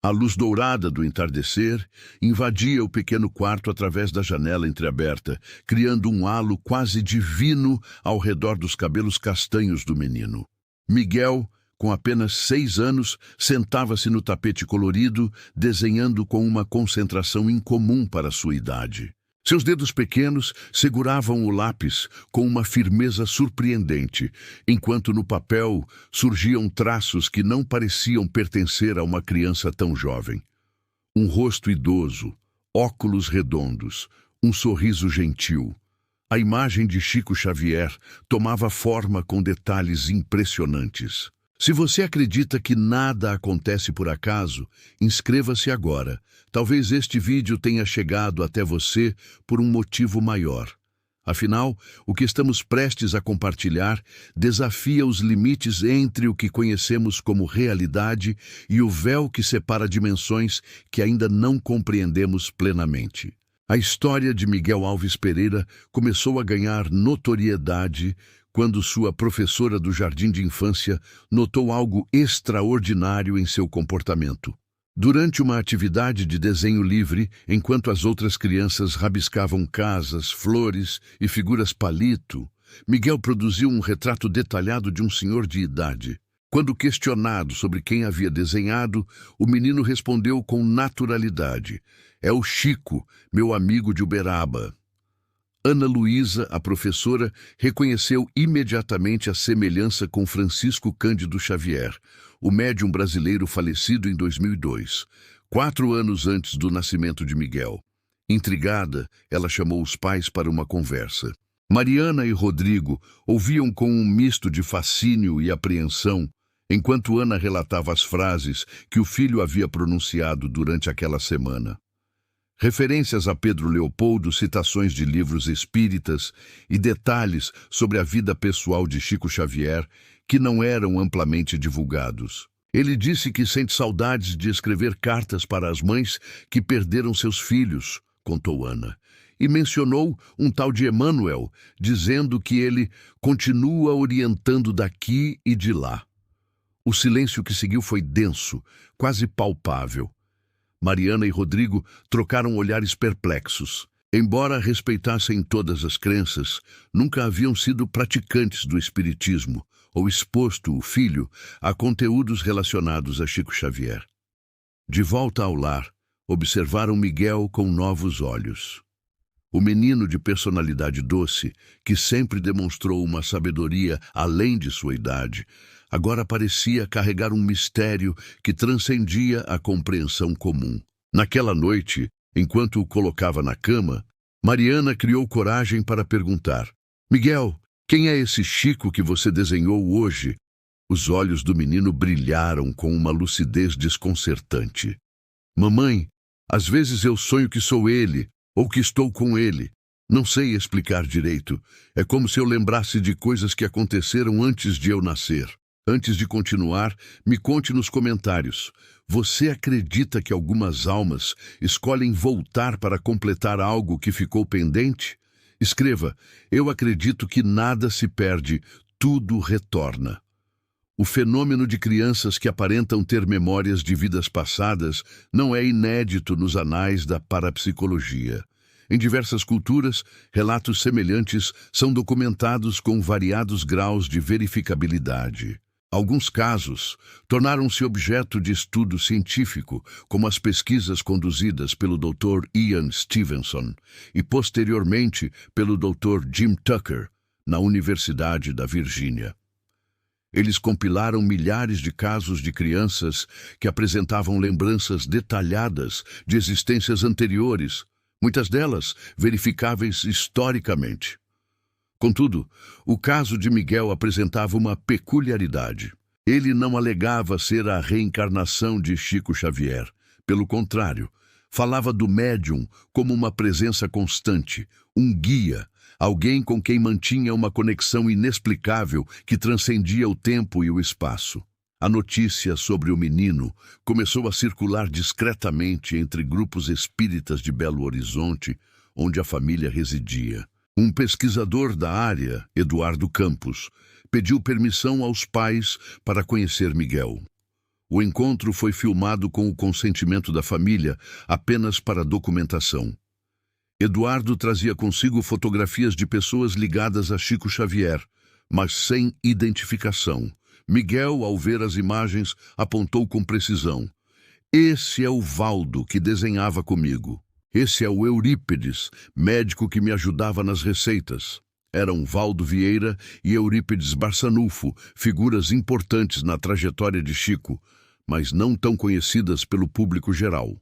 A luz dourada do entardecer invadia o pequeno quarto através da janela entreaberta, criando um halo quase divino ao redor dos cabelos castanhos do menino. Miguel, com apenas 6 anos, sentava-se no tapete colorido, desenhando com uma concentração incomum para sua idade. Seus dedos pequenos seguravam o lápis com uma firmeza surpreendente, enquanto no papel surgiam traços que não pareciam pertencer a uma criança tão jovem. Um rosto idoso, óculos redondos, um sorriso gentil. A imagem de Chico Xavier tomava forma com detalhes impressionantes. Se você acredita que nada acontece por acaso, inscreva-se agora. Talvez este vídeo tenha chegado até você por um motivo maior. Afinal, o que estamos prestes a compartilhar desafia os limites entre o que conhecemos como realidade e o véu que separa dimensões que ainda não compreendemos plenamente. A história de Miguel Alves Pereira começou a ganhar notoriedade quando sua professora do jardim de infância notou algo extraordinário em seu comportamento. Durante uma atividade de desenho livre, enquanto as outras crianças rabiscavam casas, flores e figuras palito, Miguel produziu um retrato detalhado de um senhor de idade. Quando questionado sobre quem havia desenhado, o menino respondeu com naturalidade: "É o Chico, meu amigo de Uberaba." Ana Luísa, a professora, reconheceu imediatamente a semelhança com Francisco Cândido Xavier, o médium brasileiro falecido em 2002, 4 anos antes do nascimento de Miguel. Intrigada, ela chamou os pais para uma conversa. Mariana e Rodrigo ouviam com um misto de fascínio e apreensão, enquanto Ana relatava as frases que o filho havia pronunciado durante aquela semana. Referências a Pedro Leopoldo, citações de livros espíritas e detalhes sobre a vida pessoal de Chico Xavier que não eram amplamente divulgados. Ele disse que sente saudades de escrever cartas para as mães que perderam seus filhos, contou Ana, e mencionou um tal de Emmanuel, dizendo que ele continua orientando daqui e de lá. O silêncio que seguiu foi denso, quase palpável. Mariana e Rodrigo trocaram olhares perplexos. Embora respeitassem todas as crenças, nunca haviam sido praticantes do espiritismo ou exposto o filho a conteúdos relacionados a Chico Xavier. De volta ao lar, observaram Miguel com novos olhos. O menino de personalidade doce, que sempre demonstrou uma sabedoria além de sua idade, agora parecia carregar um mistério que transcendia a compreensão comum. Naquela noite, enquanto o colocava na cama, Mariana criou coragem para perguntar: "Miguel, quem é esse Chico que você desenhou hoje?" Os olhos do menino brilharam com uma lucidez desconcertante. "Mamãe, às vezes eu sonho que sou ele, ou que estou com ele. Não sei explicar direito. É como se eu lembrasse de coisas que aconteceram antes de eu nascer." Antes de continuar, me conte nos comentários. Você acredita que algumas almas escolhem voltar para completar algo que ficou pendente? Escreva: "Eu acredito que nada se perde, tudo retorna." O fenômeno de crianças que aparentam ter memórias de vidas passadas não é inédito nos anais da parapsicologia. Em diversas culturas, relatos semelhantes são documentados com variados graus de verificabilidade. Alguns casos tornaram-se objeto de estudo científico, como as pesquisas conduzidas pelo Dr. Ian Stevenson e, posteriormente, pelo Dr. Jim Tucker, na Universidade da Virgínia. Eles compilaram milhares de casos de crianças que apresentavam lembranças detalhadas de existências anteriores, muitas delas verificáveis historicamente. Contudo, o caso de Miguel apresentava uma peculiaridade. Ele não alegava ser a reencarnação de Chico Xavier. Pelo contrário, falava do médium como uma presença constante, um guia, alguém com quem mantinha uma conexão inexplicável que transcendia o tempo e o espaço. A notícia sobre o menino começou a circular discretamente entre grupos espíritas de Belo Horizonte, onde a família residia. Um pesquisador da área, Eduardo Campos, pediu permissão aos pais para conhecer Miguel. O encontro foi filmado com o consentimento da família, apenas para documentação. Eduardo trazia consigo fotografias de pessoas ligadas a Chico Xavier, mas sem identificação. Miguel, ao ver as imagens, apontou com precisão. Esse é o Valdo que desenhava comigo. Esse é o Eurípides, médico que me ajudava nas receitas. Eram Valdo Vieira e Eurípides Barçanufo, figuras importantes na trajetória de Chico, mas não tão conhecidas pelo público geral.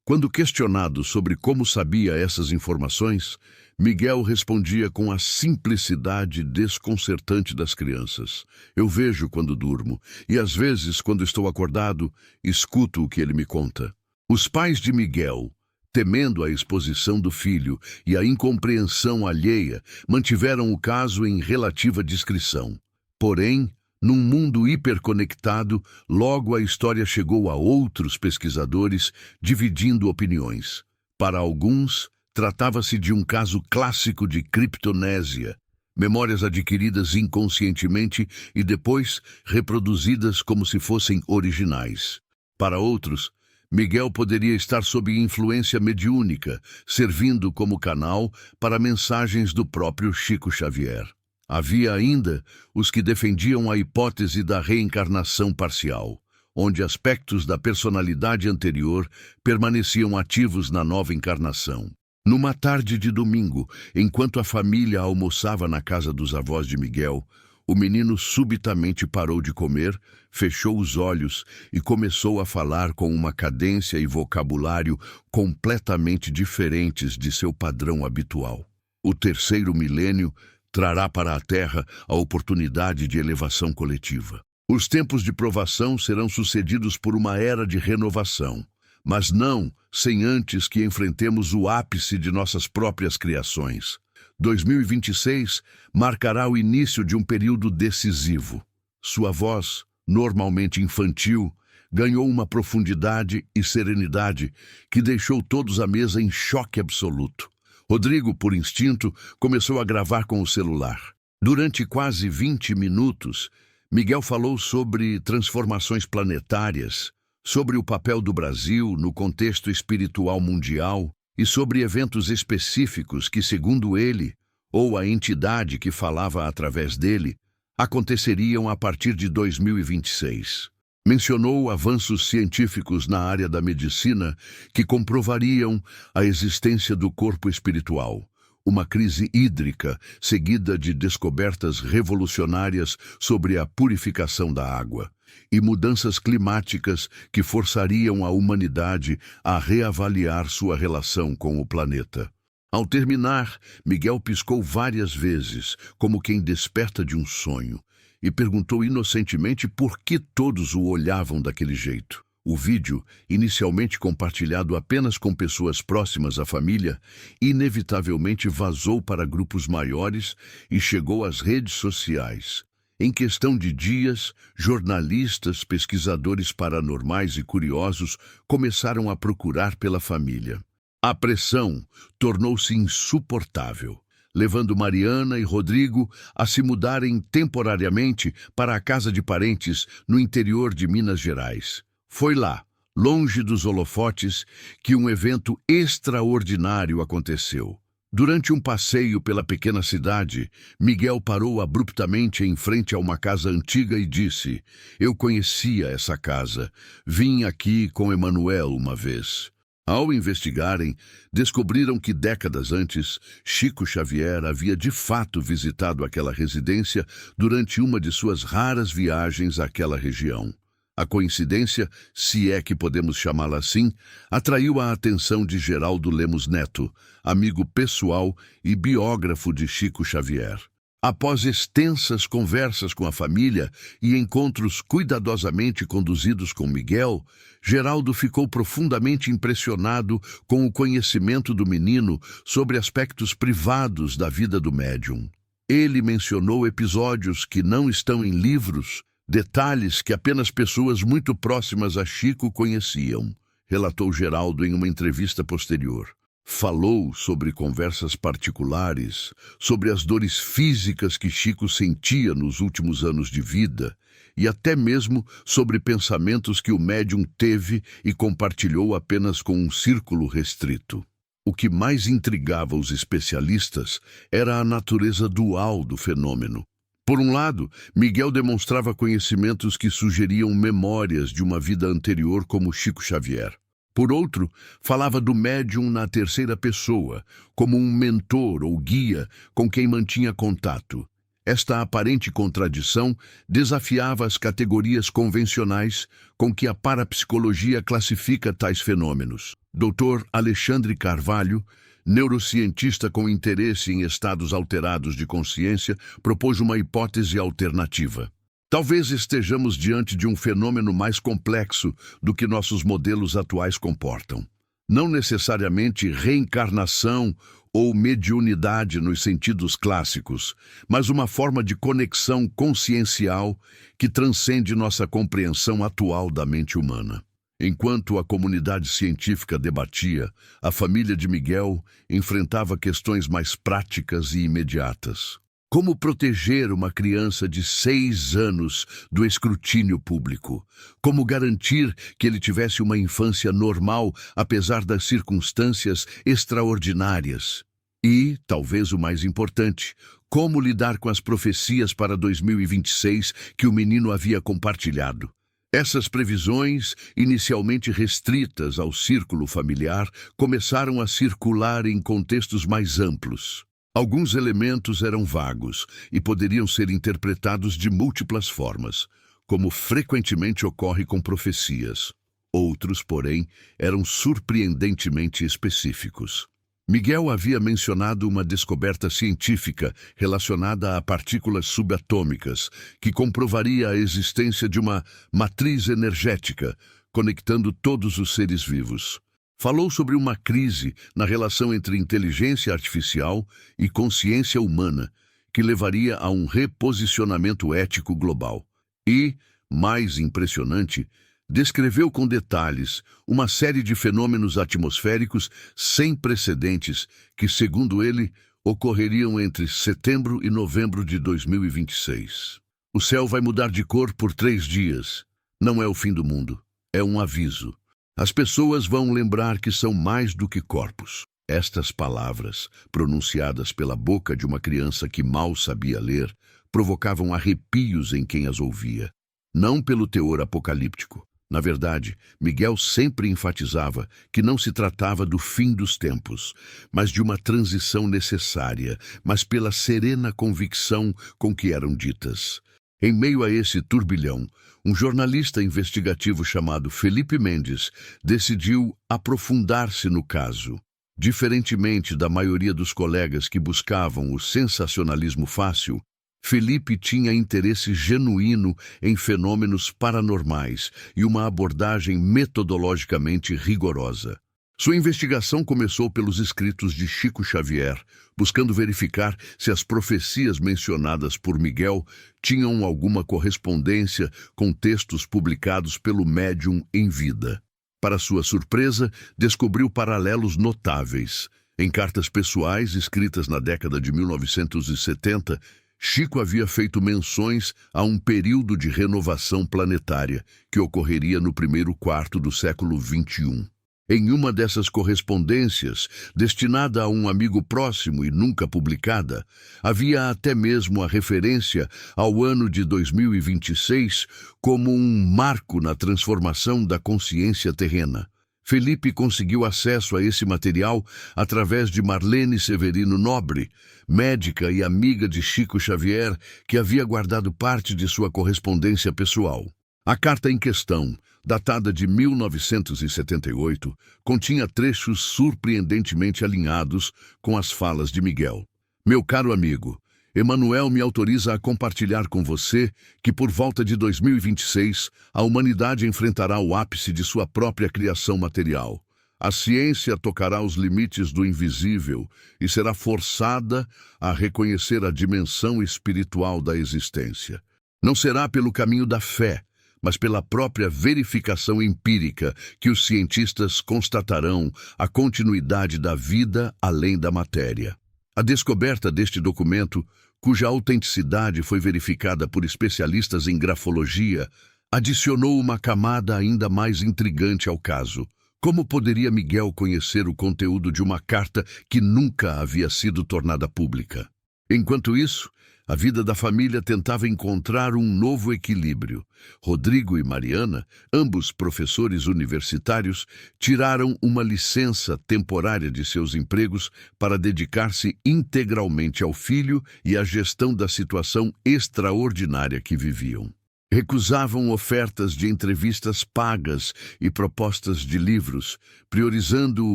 Quando questionado sobre como sabia essas informações, Miguel respondia com a simplicidade desconcertante das crianças. Eu vejo quando durmo, e às vezes, quando estou acordado, escuto o que ele me conta. Os pais de Miguel, temendo a exposição do filho e a incompreensão alheia, mantiveram o caso em relativa discrição. Porém, num mundo hiperconectado, logo a história chegou a outros pesquisadores, dividindo opiniões. Para alguns, tratava-se de um caso clássico de criptonésia, memórias adquiridas inconscientemente e depois reproduzidas como se fossem originais. Para outros, Miguel poderia estar sob influência mediúnica, servindo como canal para mensagens do próprio Chico Xavier. Havia ainda os que defendiam a hipótese da reencarnação parcial, onde aspectos da personalidade anterior permaneciam ativos na nova encarnação. Numa tarde de domingo, enquanto a família almoçava na casa dos avós de Miguel, o menino subitamente parou de comer, fechou os olhos e começou a falar com uma cadência e vocabulário completamente diferentes de seu padrão habitual. O terceiro milênio trará para a Terra a oportunidade de elevação coletiva. Os tempos de provação serão sucedidos por uma era de renovação, mas não sem antes que enfrentemos o ápice de nossas próprias criações. 2026 marcará o início de um período decisivo. Sua voz, normalmente infantil, ganhou uma profundidade e serenidade que deixou todos à mesa em choque absoluto. Rodrigo, por instinto, começou a gravar com o celular. Durante quase 20 minutos, Miguel falou sobre transformações planetárias, sobre o papel do Brasil no contexto espiritual mundial e sobre eventos específicos que, segundo ele, ou a entidade que falava através dele, aconteceriam a partir de 2026. Mencionou avanços científicos na área da medicina que comprovariam a existência do corpo espiritual, uma crise hídrica seguida de descobertas revolucionárias sobre a purificação da água, e mudanças climáticas que forçariam a humanidade a reavaliar sua relação com o planeta. Ao terminar, Miguel piscou várias vezes, como quem desperta de um sonho, e perguntou inocentemente por que todos o olhavam daquele jeito. O vídeo, inicialmente compartilhado apenas com pessoas próximas à família, inevitavelmente vazou para grupos maiores e chegou às redes sociais. Em questão de dias, jornalistas, pesquisadores paranormais e curiosos começaram a procurar pela família. A pressão tornou-se insuportável, levando Mariana e Rodrigo a se mudarem temporariamente para a casa de parentes no interior de Minas Gerais. Foi lá, longe dos holofotes, que um evento extraordinário aconteceu. Durante um passeio pela pequena cidade, Miguel parou abruptamente em frente a uma casa antiga e disse: "Eu conhecia essa casa. Vim aqui com Emanuel uma vez." Ao investigarem, descobriram que décadas antes, Chico Xavier havia de fato visitado aquela residência durante uma de suas raras viagens àquela região. A coincidência, se é que podemos chamá-la assim, atraiu a atenção de Geraldo Lemos Neto, amigo pessoal e biógrafo de Chico Xavier. Após extensas conversas com a família e encontros cuidadosamente conduzidos com Miguel, Geraldo ficou profundamente impressionado com o conhecimento do menino sobre aspectos privados da vida do médium. Ele mencionou episódios que não estão em livros, detalhes que apenas pessoas muito próximas a Chico conheciam, relatou Geraldo em uma entrevista posterior. Falou sobre conversas particulares, sobre as dores físicas que Chico sentia nos últimos anos de vida, e até mesmo sobre pensamentos que o médium teve e compartilhou apenas com um círculo restrito. O que mais intrigava os especialistas era a natureza dual do fenômeno. Por um lado, Miguel demonstrava conhecimentos que sugeriam memórias de uma vida anterior como Chico Xavier. Por outro, falava do médium na terceira pessoa, como um mentor ou guia com quem mantinha contato. Esta aparente contradição desafiava as categorias convencionais com que a parapsicologia classifica tais fenômenos. Dr. Alexandre Carvalho, neurocientista com interesse em estados alterados de consciência, propôs uma hipótese alternativa. Talvez estejamos diante de um fenômeno mais complexo do que nossos modelos atuais comportam. Não necessariamente reencarnação ou mediunidade nos sentidos clássicos, mas uma forma de conexão consciencial que transcende nossa compreensão atual da mente humana. Enquanto a comunidade científica debatia, a família de Miguel enfrentava questões mais práticas e imediatas. Como proteger uma criança de 6 anos do escrutínio público? Como garantir que ele tivesse uma infância normal, apesar das circunstâncias extraordinárias? E, talvez o mais importante, como lidar com as profecias para 2026 que o menino havia compartilhado? Essas previsões, inicialmente restritas ao círculo familiar, começaram a circular em contextos mais amplos. Alguns elementos eram vagos e poderiam ser interpretados de múltiplas formas, como frequentemente ocorre com profecias. Outros, porém, eram surpreendentemente específicos. Miguel havia mencionado uma descoberta científica relacionada a partículas subatômicas, que comprovaria a existência de uma matriz energética conectando todos os seres vivos. Falou sobre uma crise na relação entre inteligência artificial e consciência humana, que levaria a um reposicionamento ético global. E, mais impressionante, descreveu com detalhes uma série de fenômenos atmosféricos sem precedentes que, segundo ele, ocorreriam entre setembro e novembro de 2026. O céu vai mudar de cor por 3 dias. Não é o fim do mundo, é um aviso. As pessoas vão lembrar que são mais do que corpos. Estas palavras, pronunciadas pela boca de uma criança que mal sabia ler, provocavam arrepios em quem as ouvia. Não pelo teor apocalíptico. Na verdade, Miguel sempre enfatizava que não se tratava do fim dos tempos, mas de uma transição necessária, mas pela serena convicção com que eram ditas. Em meio a esse turbilhão, um jornalista investigativo chamado Felipe Mendes decidiu aprofundar-se no caso. Diferentemente da maioria dos colegas que buscavam o sensacionalismo fácil, Felipe tinha interesse genuíno em fenômenos paranormais e uma abordagem metodologicamente rigorosa. Sua investigação começou pelos escritos de Chico Xavier, buscando verificar se as profecias mencionadas por Miguel tinham alguma correspondência com textos publicados pelo médium em vida. Para sua surpresa, descobriu paralelos notáveis. Em cartas pessoais escritas na década de 1970, Chico havia feito menções a um período de renovação planetária que ocorreria no primeiro quarto do século XXI. Em uma dessas correspondências, destinada a um amigo próximo e nunca publicada, havia até mesmo a referência ao ano de 2026 como um marco na transformação da consciência terrena. Felipe conseguiu acesso a esse material através de Marlene Severino Nobre, médica e amiga de Chico Xavier, que havia guardado parte de sua correspondência pessoal. A carta em questão, datada de 1978, continha trechos surpreendentemente alinhados com as falas de Miguel. Meu caro amigo, Emanuel me autoriza a compartilhar com você que por volta de 2026 a humanidade enfrentará o ápice de sua própria criação material. A ciência tocará os limites do invisível e será forçada a reconhecer a dimensão espiritual da existência. Não será pelo caminho da fé, mas pela própria verificação empírica que os cientistas constatarão a continuidade da vida além da matéria. A descoberta deste documento cuja autenticidade foi verificada por especialistas em grafologia, adicionou uma camada ainda mais intrigante ao caso. Como poderia Miguel conhecer o conteúdo de uma carta que nunca havia sido tornada pública? Enquanto isso, a vida da família tentava encontrar um novo equilíbrio. Rodrigo e Mariana, ambos professores universitários, tiraram uma licença temporária de seus empregos para dedicar-se integralmente ao filho e à gestão da situação extraordinária que viviam. Recusavam ofertas de entrevistas pagas e propostas de livros, priorizando o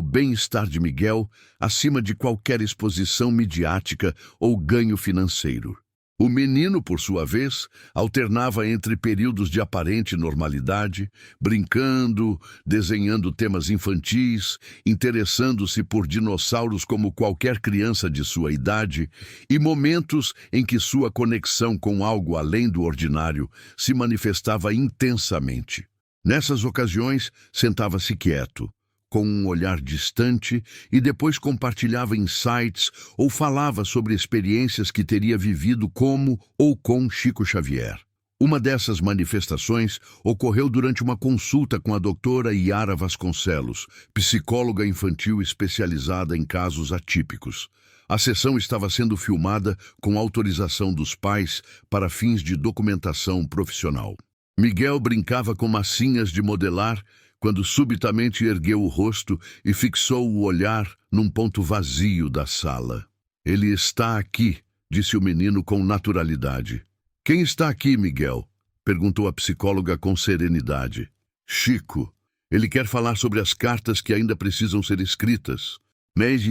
bem-estar de Miguel acima de qualquer exposição midiática ou ganho financeiro. O menino, por sua vez, alternava entre períodos de aparente normalidade, brincando, desenhando temas infantis, interessando-se por dinossauros como qualquer criança de sua idade, e momentos em que sua conexão com algo além do ordinário se manifestava intensamente. Nessas ocasiões, sentava-se quieto, com um olhar distante, e depois compartilhava insights ou falava sobre experiências que teria vivido como ou com Chico Xavier. Uma dessas manifestações ocorreu durante uma consulta com a doutora Yara Vasconcelos, psicóloga infantil especializada em casos atípicos. A sessão estava sendo filmada com autorização dos pais para fins de documentação profissional. Miguel brincava com massinhas de modelar quando subitamente ergueu o rosto e fixou o olhar num ponto vazio da sala. "Ele está aqui", disse o menino com naturalidade. "Quem está aqui, Miguel?", perguntou a psicóloga com serenidade. "Chico. Ele quer falar sobre as cartas que ainda precisam ser escritas." Mas,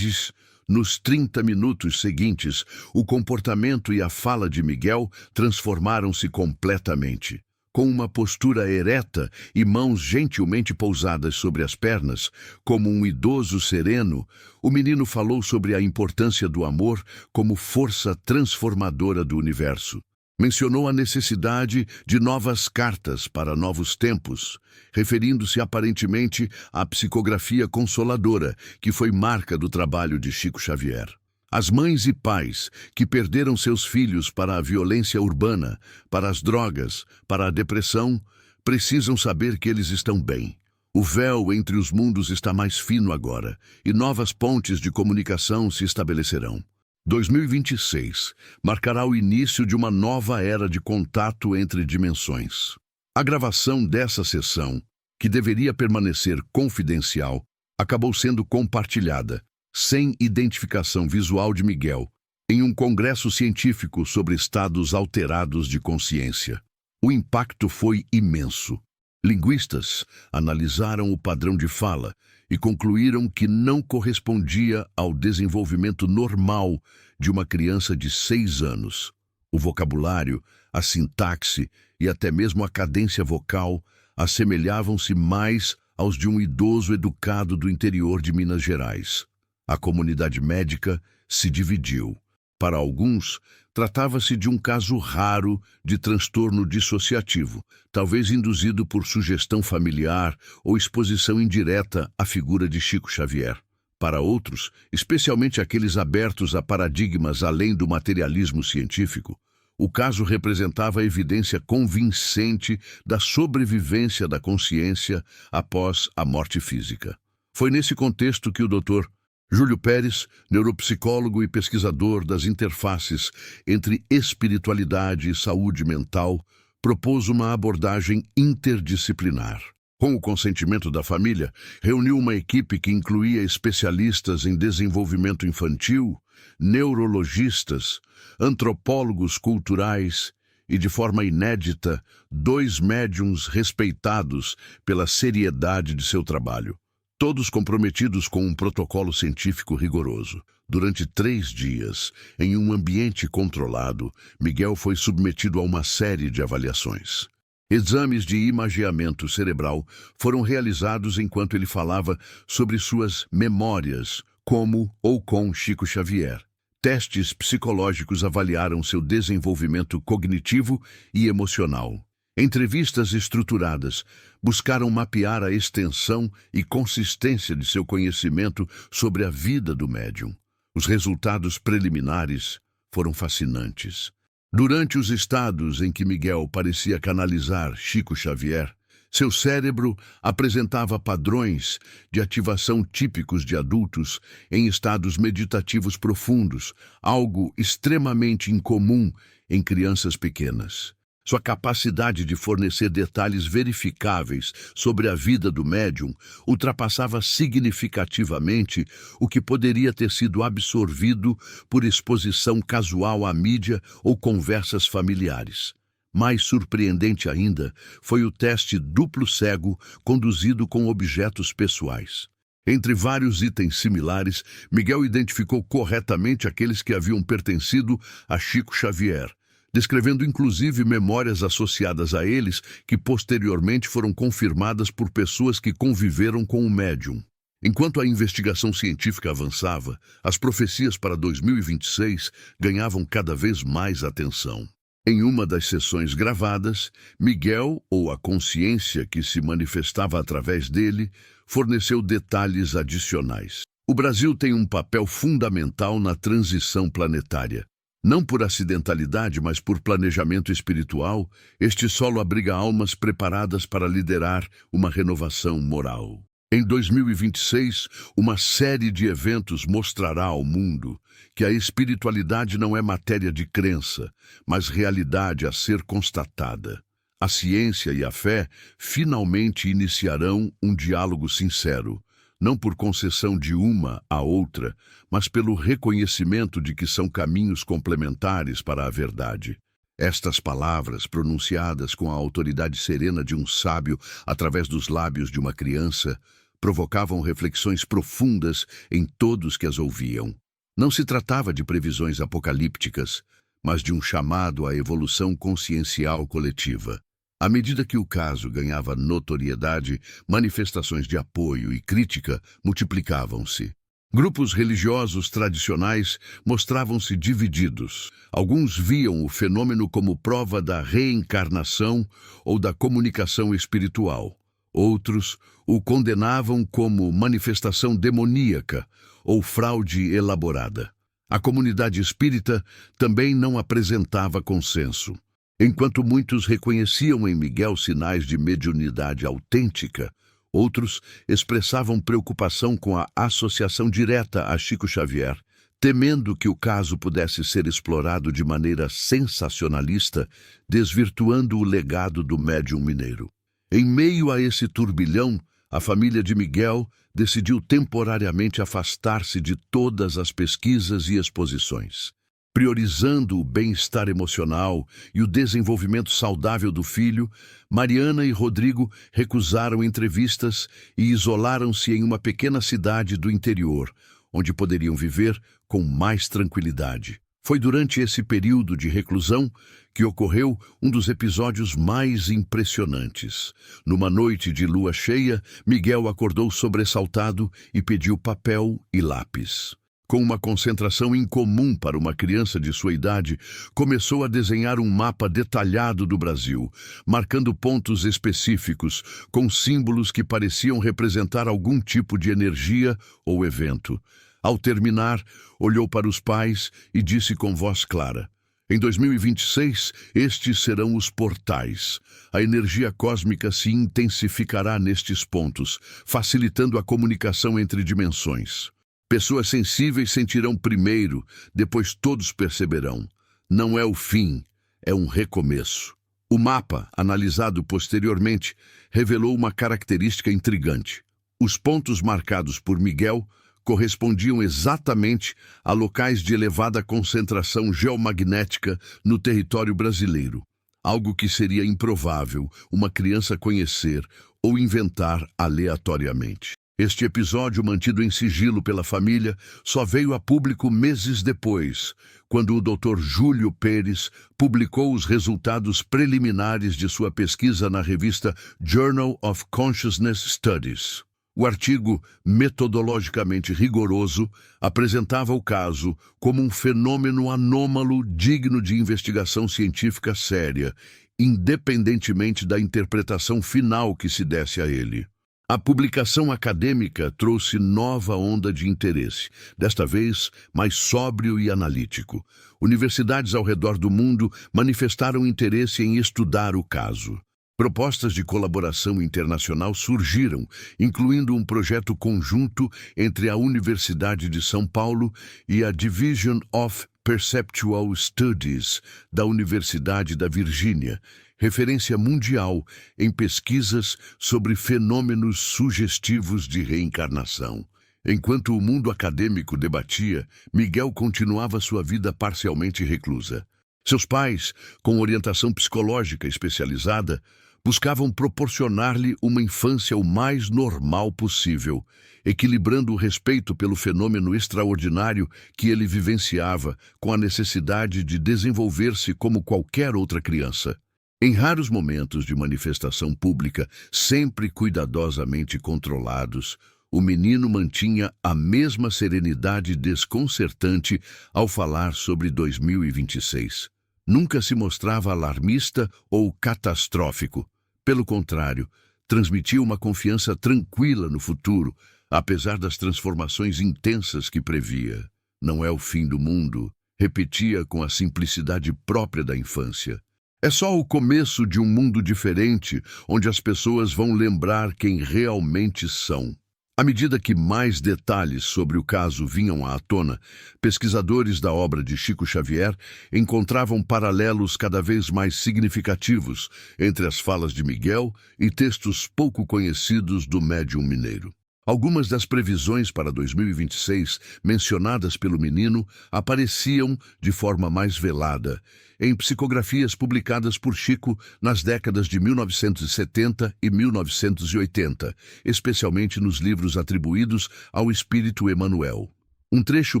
nos 30 minutos seguintes, o comportamento e a fala de Miguel transformaram-se completamente. Com uma postura ereta e mãos gentilmente pousadas sobre as pernas, como um idoso sereno, o menino falou sobre a importância do amor como força transformadora do universo. Mencionou a necessidade de novas cartas para novos tempos, referindo-se aparentemente à psicografia consoladora, que foi marca do trabalho de Chico Xavier. As mães e pais que perderam seus filhos para a violência urbana, para as drogas, para a depressão, precisam saber que eles estão bem. O véu entre os mundos está mais fino agora, e novas pontes de comunicação se estabelecerão. 2026 marcará o início de uma nova era de contato entre dimensões. A gravação dessa sessão, que deveria permanecer confidencial, acabou sendo compartilhada, sem identificação visual de Miguel, em um congresso científico sobre estados alterados de consciência. O impacto foi imenso. Linguistas analisaram o padrão de fala e concluíram que não correspondia ao desenvolvimento normal de uma criança de 6 anos. O vocabulário, a sintaxe e até mesmo a cadência vocal assemelhavam-se mais aos de um idoso educado do interior de Minas Gerais. A comunidade médica se dividiu. Para alguns, tratava-se de um caso raro de transtorno dissociativo, talvez induzido por sugestão familiar ou exposição indireta à figura de Chico Xavier. Para outros, especialmente aqueles abertos a paradigmas além do materialismo científico, o caso representava a evidência convincente da sobrevivência da consciência após a morte física. Foi nesse contexto que o Dr. Júlio Pérez, neuropsicólogo e pesquisador das interfaces entre espiritualidade e saúde mental, propôs uma abordagem interdisciplinar. Com o consentimento da família, reuniu uma equipe que incluía especialistas em desenvolvimento infantil, neurologistas, antropólogos culturais e, de forma inédita, 2 médiuns respeitados pela seriedade de seu trabalho. Todos comprometidos com um protocolo científico rigoroso. Durante 3 dias, em um ambiente controlado, Miguel foi submetido a uma série de avaliações. Exames de imageamento cerebral foram realizados enquanto ele falava sobre suas memórias, como ou com Chico Xavier. Testes psicológicos avaliaram seu desenvolvimento cognitivo e emocional. Entrevistas estruturadas buscaram mapear a extensão e consistência de seu conhecimento sobre a vida do médium. Os resultados preliminares foram fascinantes. Durante os estados em que Miguel parecia canalizar Chico Xavier, seu cérebro apresentava padrões de ativação típicos de adultos em estados meditativos profundos, algo extremamente incomum em crianças pequenas. Sua capacidade de fornecer detalhes verificáveis sobre a vida do médium ultrapassava significativamente o que poderia ter sido absorvido por exposição casual à mídia ou conversas familiares. Mais surpreendente ainda foi o teste duplo cego conduzido com objetos pessoais. Entre vários itens similares, Miguel identificou corretamente aqueles que haviam pertencido a Chico Xavier, descrevendo inclusive memórias associadas a eles que posteriormente foram confirmadas por pessoas que conviveram com o médium. Enquanto a investigação científica avançava, as profecias para 2026 ganhavam cada vez mais atenção. Em uma das sessões gravadas, Miguel, ou a consciência que se manifestava através dele, forneceu detalhes adicionais. O Brasil tem um papel fundamental na transição planetária. Não por acidentalidade, mas por planejamento espiritual, este solo abriga almas preparadas para liderar uma renovação moral. Em 2026, uma série de eventos mostrará ao mundo que a espiritualidade não é matéria de crença, mas realidade a ser constatada. A ciência e a fé finalmente iniciarão um diálogo sincero, não por concessão de uma à outra, mas pelo reconhecimento de que são caminhos complementares para a verdade. Estas palavras, pronunciadas com a autoridade serena de um sábio através dos lábios de uma criança, provocavam reflexões profundas em todos que as ouviam. Não se tratava de previsões apocalípticas, mas de um chamado à evolução consciencial coletiva. À medida que o caso ganhava notoriedade, manifestações de apoio e crítica multiplicavam-se. Grupos religiosos tradicionais mostravam-se divididos. Alguns viam o fenômeno como prova da reencarnação ou da comunicação espiritual. Outros o condenavam como manifestação demoníaca ou fraude elaborada. A comunidade espírita também não apresentava consenso. Enquanto muitos reconheciam em Miguel sinais de mediunidade autêntica, outros expressavam preocupação com a associação direta a Chico Xavier, temendo que o caso pudesse ser explorado de maneira sensacionalista, desvirtuando o legado do médium mineiro. Em meio a esse turbilhão, a família de Miguel decidiu temporariamente afastar-se de todas as pesquisas e exposições. Priorizando o bem-estar emocional e o desenvolvimento saudável do filho, Mariana e Rodrigo recusaram entrevistas e isolaram-se em uma pequena cidade do interior, onde poderiam viver com mais tranquilidade. Foi durante esse período de reclusão que ocorreu um dos episódios mais impressionantes. Numa noite de lua cheia, Miguel acordou sobressaltado e pediu papel e lápis. Com uma concentração incomum para uma criança de sua idade, começou a desenhar um mapa detalhado do Brasil, marcando pontos específicos, com símbolos que pareciam representar algum tipo de energia ou evento. Ao terminar, olhou para os pais e disse com voz clara: "Em 2026, estes serão os portais. A energia cósmica se intensificará nestes pontos, facilitando a comunicação entre dimensões. Pessoas sensíveis sentirão primeiro, depois todos perceberão. Não é o fim, é um recomeço." O mapa, analisado posteriormente, revelou uma característica intrigante. Os pontos marcados por Miguel correspondiam exatamente a locais de elevada concentração geomagnética no território brasileiro, algo que seria improvável uma criança conhecer ou inventar aleatoriamente. Este episódio, mantido em sigilo pela família, só veio a público meses depois, quando o Dr. Júlio Pérez publicou os resultados preliminares de sua pesquisa na revista Journal of Consciousness Studies. O artigo, metodologicamente rigoroso, apresentava o caso como um fenômeno anômalo digno de investigação científica séria, independentemente da interpretação final que se desse a ele. A publicação acadêmica trouxe nova onda de interesse, desta vez mais sóbrio e analítico. Universidades ao redor do mundo manifestaram interesse em estudar o caso. Propostas de colaboração internacional surgiram, incluindo um projeto conjunto entre a Universidade de São Paulo e a Division of Perceptual Studies da Universidade da Virgínia, referência mundial em pesquisas sobre fenômenos sugestivos de reencarnação. Enquanto o mundo acadêmico debatia, Miguel continuava sua vida parcialmente reclusa. Seus pais, com orientação psicológica especializada, buscavam proporcionar-lhe uma infância o mais normal possível, equilibrando o respeito pelo fenômeno extraordinário que ele vivenciava com a necessidade de desenvolver-se como qualquer outra criança. Em raros momentos de manifestação pública, sempre cuidadosamente controlados, o menino mantinha a mesma serenidade desconcertante ao falar sobre 2026. Nunca se mostrava alarmista ou catastrófico. Pelo contrário, transmitia uma confiança tranquila no futuro, apesar das transformações intensas que previa. Não é o fim do mundo, repetia com a simplicidade própria da infância. É só o começo de um mundo diferente, onde as pessoas vão lembrar quem realmente são. À medida que mais detalhes sobre o caso vinham à tona, pesquisadores da obra de Chico Xavier encontravam paralelos cada vez mais significativos entre as falas de Miguel e textos pouco conhecidos do médium mineiro. Algumas das previsões para 2026 mencionadas pelo menino apareciam de forma mais velada em psicografias publicadas por Chico nas décadas de 1970 e 1980, especialmente nos livros atribuídos ao espírito Emmanuel. Um trecho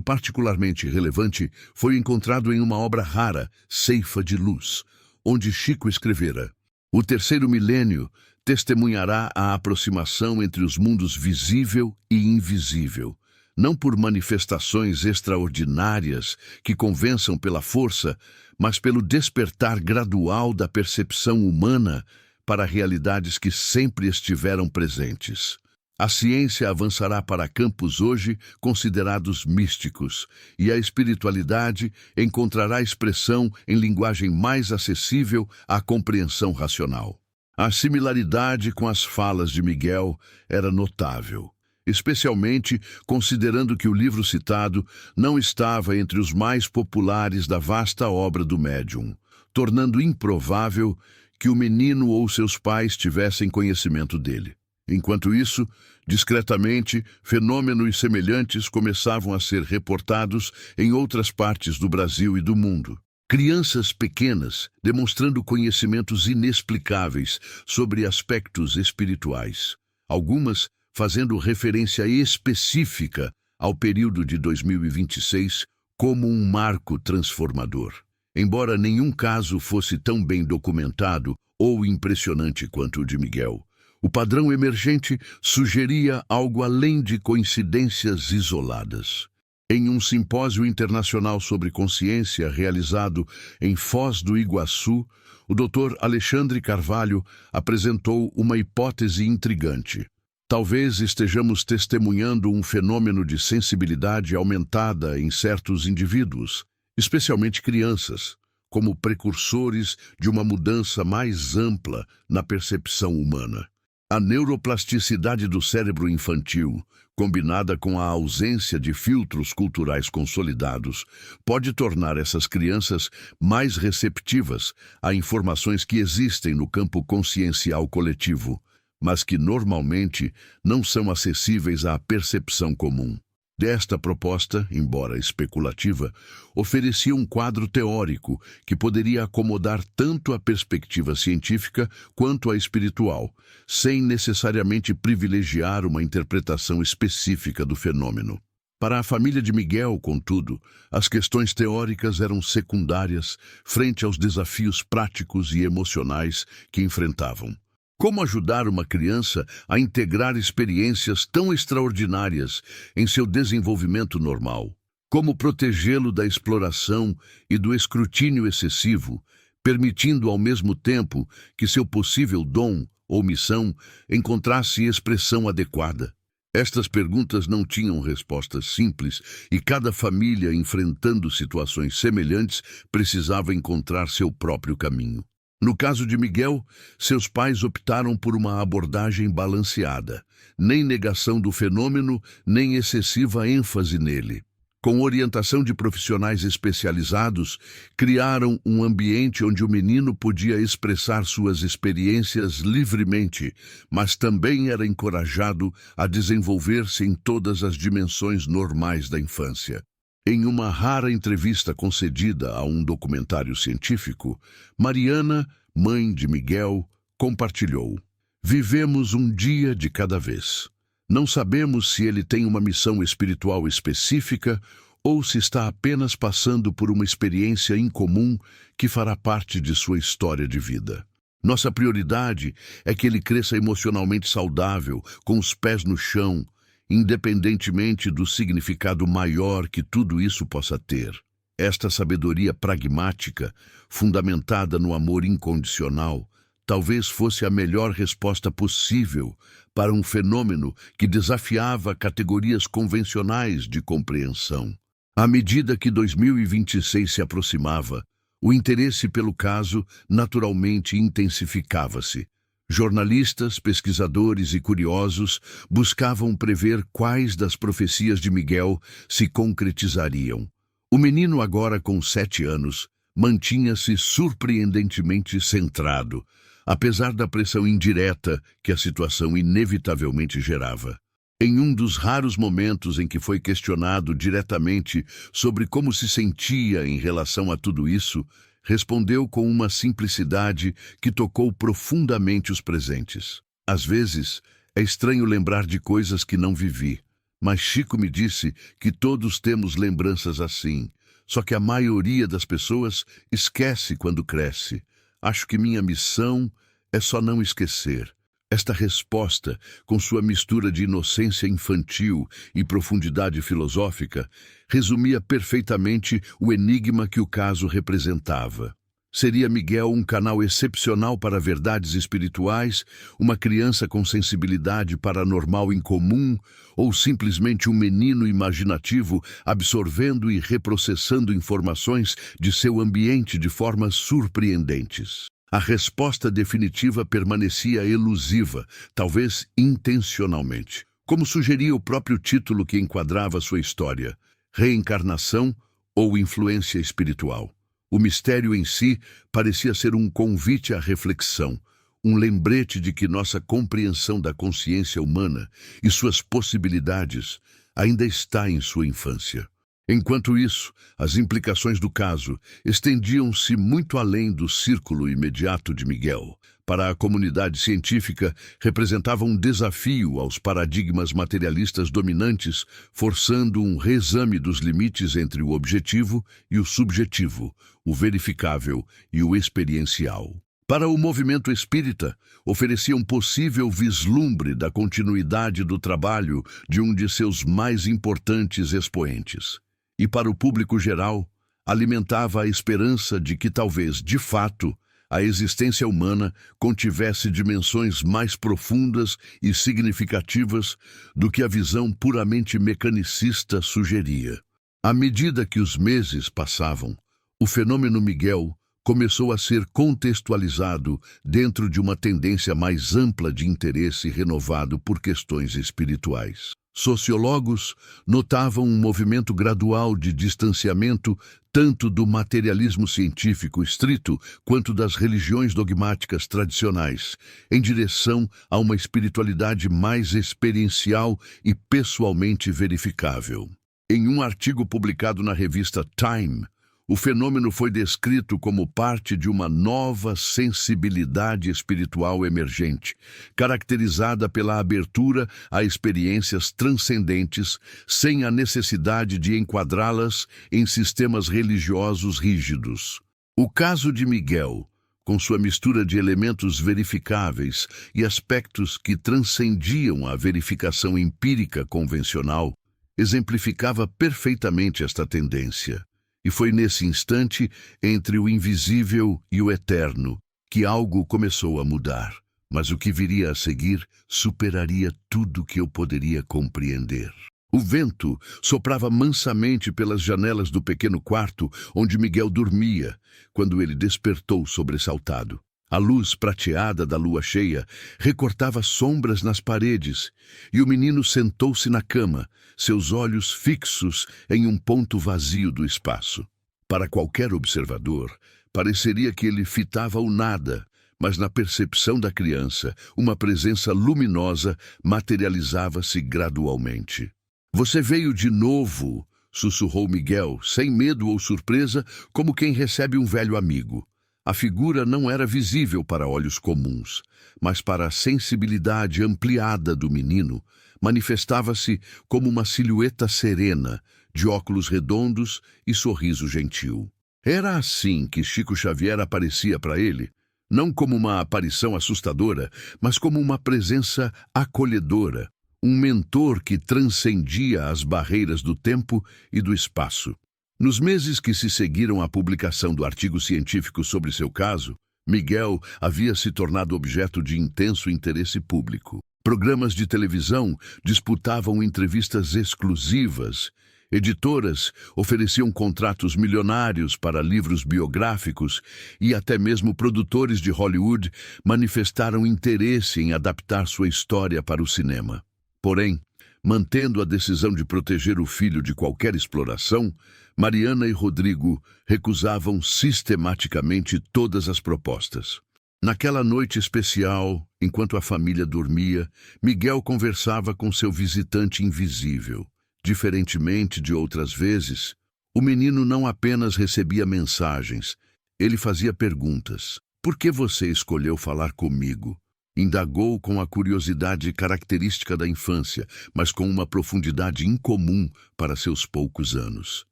particularmente relevante foi encontrado em uma obra rara, Ceifa de Luz, onde Chico escrevera: "O terceiro milênio testemunhará a aproximação entre os mundos visível e invisível, não por manifestações extraordinárias que convençam pela força, mas pelo despertar gradual da percepção humana para realidades que sempre estiveram presentes. A ciência avançará para campos hoje considerados místicos, e a espiritualidade encontrará expressão em linguagem mais acessível à compreensão racional." A similaridade com as falas de Miguel era notável, especialmente considerando que o livro citado não estava entre os mais populares da vasta obra do médium, tornando improvável que o menino ou seus pais tivessem conhecimento dele. Enquanto isso, discretamente, fenômenos semelhantes começavam a ser reportados em outras partes do Brasil e do mundo. Crianças pequenas demonstrando conhecimentos inexplicáveis sobre aspectos espirituais, algumas fazendo referência específica ao período de 2026 como um marco transformador. Embora nenhum caso fosse tão bem documentado ou impressionante quanto o de Miguel, o padrão emergente sugeria algo além de coincidências isoladas. Em um simpósio internacional sobre consciência realizado em Foz do Iguaçu, o Dr. Alexandre Carvalho apresentou uma hipótese intrigante. Talvez estejamos testemunhando um fenômeno de sensibilidade aumentada em certos indivíduos, especialmente crianças, como precursores de uma mudança mais ampla na percepção humana. A neuroplasticidade do cérebro infantil, combinada com a ausência de filtros culturais consolidados, pode tornar essas crianças mais receptivas a informações que existem no campo consciencial coletivo, mas que normalmente não são acessíveis à percepção comum. Desta proposta, embora especulativa, oferecia um quadro teórico que poderia acomodar tanto a perspectiva científica quanto a espiritual, sem necessariamente privilegiar uma interpretação específica do fenômeno. Para a família de Miguel, contudo, as questões teóricas eram secundárias frente aos desafios práticos e emocionais que enfrentavam. Como ajudar uma criança a integrar experiências tão extraordinárias em seu desenvolvimento normal? Como protegê-lo da exploração e do escrutínio excessivo, permitindo ao mesmo tempo que seu possível dom ou missão encontrasse expressão adequada. Estas perguntas não tinham respostas simples e cada família, enfrentando situações semelhantes, precisava encontrar seu próprio caminho. No caso de Miguel, seus pais optaram por uma abordagem balanceada, nem negação do fenômeno, nem excessiva ênfase nele. Com orientação de profissionais especializados, criaram um ambiente onde o menino podia expressar suas experiências livremente, mas também era encorajado a desenvolver-se em todas as dimensões normais da infância. Em uma rara entrevista concedida a um documentário científico, Mariana, mãe de Miguel, compartilhou: "Vivemos um dia de cada vez. Não sabemos se ele tem uma missão espiritual específica ou se está apenas passando por uma experiência incomum que fará parte de sua história de vida. Nossa prioridade é que ele cresça emocionalmente saudável, com os pés no chão, independentemente do significado maior que tudo isso possa ter. Esta sabedoria pragmática, fundamentada no amor incondicional, talvez fosse a melhor resposta possível para um fenômeno que desafiava categorias convencionais de compreensão. À medida que 2026 se aproximava, o interesse pelo caso naturalmente intensificava-se. Jornalistas, pesquisadores e curiosos buscavam prever quais das profecias de Miguel se concretizariam. O menino, agora com 7 anos, mantinha-se surpreendentemente centrado, apesar da pressão indireta que a situação inevitavelmente gerava. Em um dos raros momentos em que foi questionado diretamente sobre como se sentia em relação a tudo isso, respondeu com uma simplicidade que tocou profundamente os presentes. "Às vezes, é estranho lembrar de coisas que não vivi, mas Chico me disse que todos temos lembranças assim, só que a maioria das pessoas esquece quando cresce. Acho que minha missão é só não esquecer." Esta resposta, com sua mistura de inocência infantil e profundidade filosófica, resumia perfeitamente o enigma que o caso representava. Seria Miguel um canal excepcional para verdades espirituais, uma criança com sensibilidade paranormal incomum, ou simplesmente um menino imaginativo absorvendo e reprocessando informações de seu ambiente de formas surpreendentes? A resposta definitiva permanecia elusiva, talvez intencionalmente. Como sugeria o próprio título que enquadrava sua história: reencarnação ou influência espiritual. O mistério em si parecia ser um convite à reflexão, um lembrete de que nossa compreensão da consciência humana e suas possibilidades ainda está em sua infância. Enquanto isso, as implicações do caso estendiam-se muito além do círculo imediato de Miguel. Para a comunidade científica, representava um desafio aos paradigmas materialistas dominantes, forçando um reexame dos limites entre o objetivo e o subjetivo, o verificável e o experiencial. Para o movimento espírita, oferecia um possível vislumbre da continuidade do trabalho de um de seus mais importantes expoentes. E para o público geral, alimentava a esperança de que talvez, de fato, a existência humana contivesse dimensões mais profundas e significativas do que a visão puramente mecanicista sugeria. À medida que os meses passavam, o fenômeno Miguel começou a ser contextualizado dentro de uma tendência mais ampla de interesse renovado por questões espirituais. Sociólogos notavam um movimento gradual de distanciamento tanto do materialismo científico estrito quanto das religiões dogmáticas tradicionais, em direção a uma espiritualidade mais experiencial e pessoalmente verificável. Em um artigo publicado na revista Time, o fenômeno foi descrito como parte de uma nova sensibilidade espiritual emergente, caracterizada pela abertura a experiências transcendentes, sem a necessidade de enquadrá-las em sistemas religiosos rígidos. O caso de Miguel, com sua mistura de elementos verificáveis e aspectos que transcendiam a verificação empírica convencional, exemplificava perfeitamente esta tendência. E foi nesse instante, entre o invisível e o eterno, que algo começou a mudar. mas o que viria a seguir superaria tudo que eu poderia compreender. O vento soprava mansamente pelas janelas do pequeno quarto onde Miguel dormia, quando ele despertou sobressaltado. A luz prateada da lua cheia recortava sombras nas paredes, e o menino sentou-se na cama, seus olhos fixos em um ponto vazio do espaço. Para qualquer observador, pareceria que ele fitava o nada, mas na percepção da criança, uma presença luminosa materializava-se gradualmente. "Você veio de novo", sussurrou Miguel, sem medo ou surpresa, como quem recebe um velho amigo. A figura não era visível para olhos comuns, mas para a sensibilidade ampliada do menino, manifestava-se como uma silhueta serena, de óculos redondos e sorriso gentil. Era assim que Chico Xavier aparecia para ele, não como uma aparição assustadora, mas como uma presença acolhedora, um mentor que transcendia as barreiras do tempo e do espaço. Nos meses que se seguiram à publicação do artigo científico sobre seu caso, Miguel havia se tornado objeto de intenso interesse público. Programas de televisão disputavam entrevistas exclusivas, editoras ofereciam contratos milionários para livros biográficos e até mesmo produtores de Hollywood manifestaram interesse em adaptar sua história para o cinema. Porém, mantendo a decisão de proteger o filho de qualquer exploração, Mariana e Rodrigo recusavam sistematicamente todas as propostas. Naquela noite especial, enquanto a família dormia, Miguel conversava com seu visitante invisível. Diferentemente de outras vezes, o menino não apenas recebia mensagens, ele fazia perguntas. "Por que você escolheu falar comigo?" Indagou com a curiosidade característica da infância, mas com uma profundidade incomum para seus poucos anos.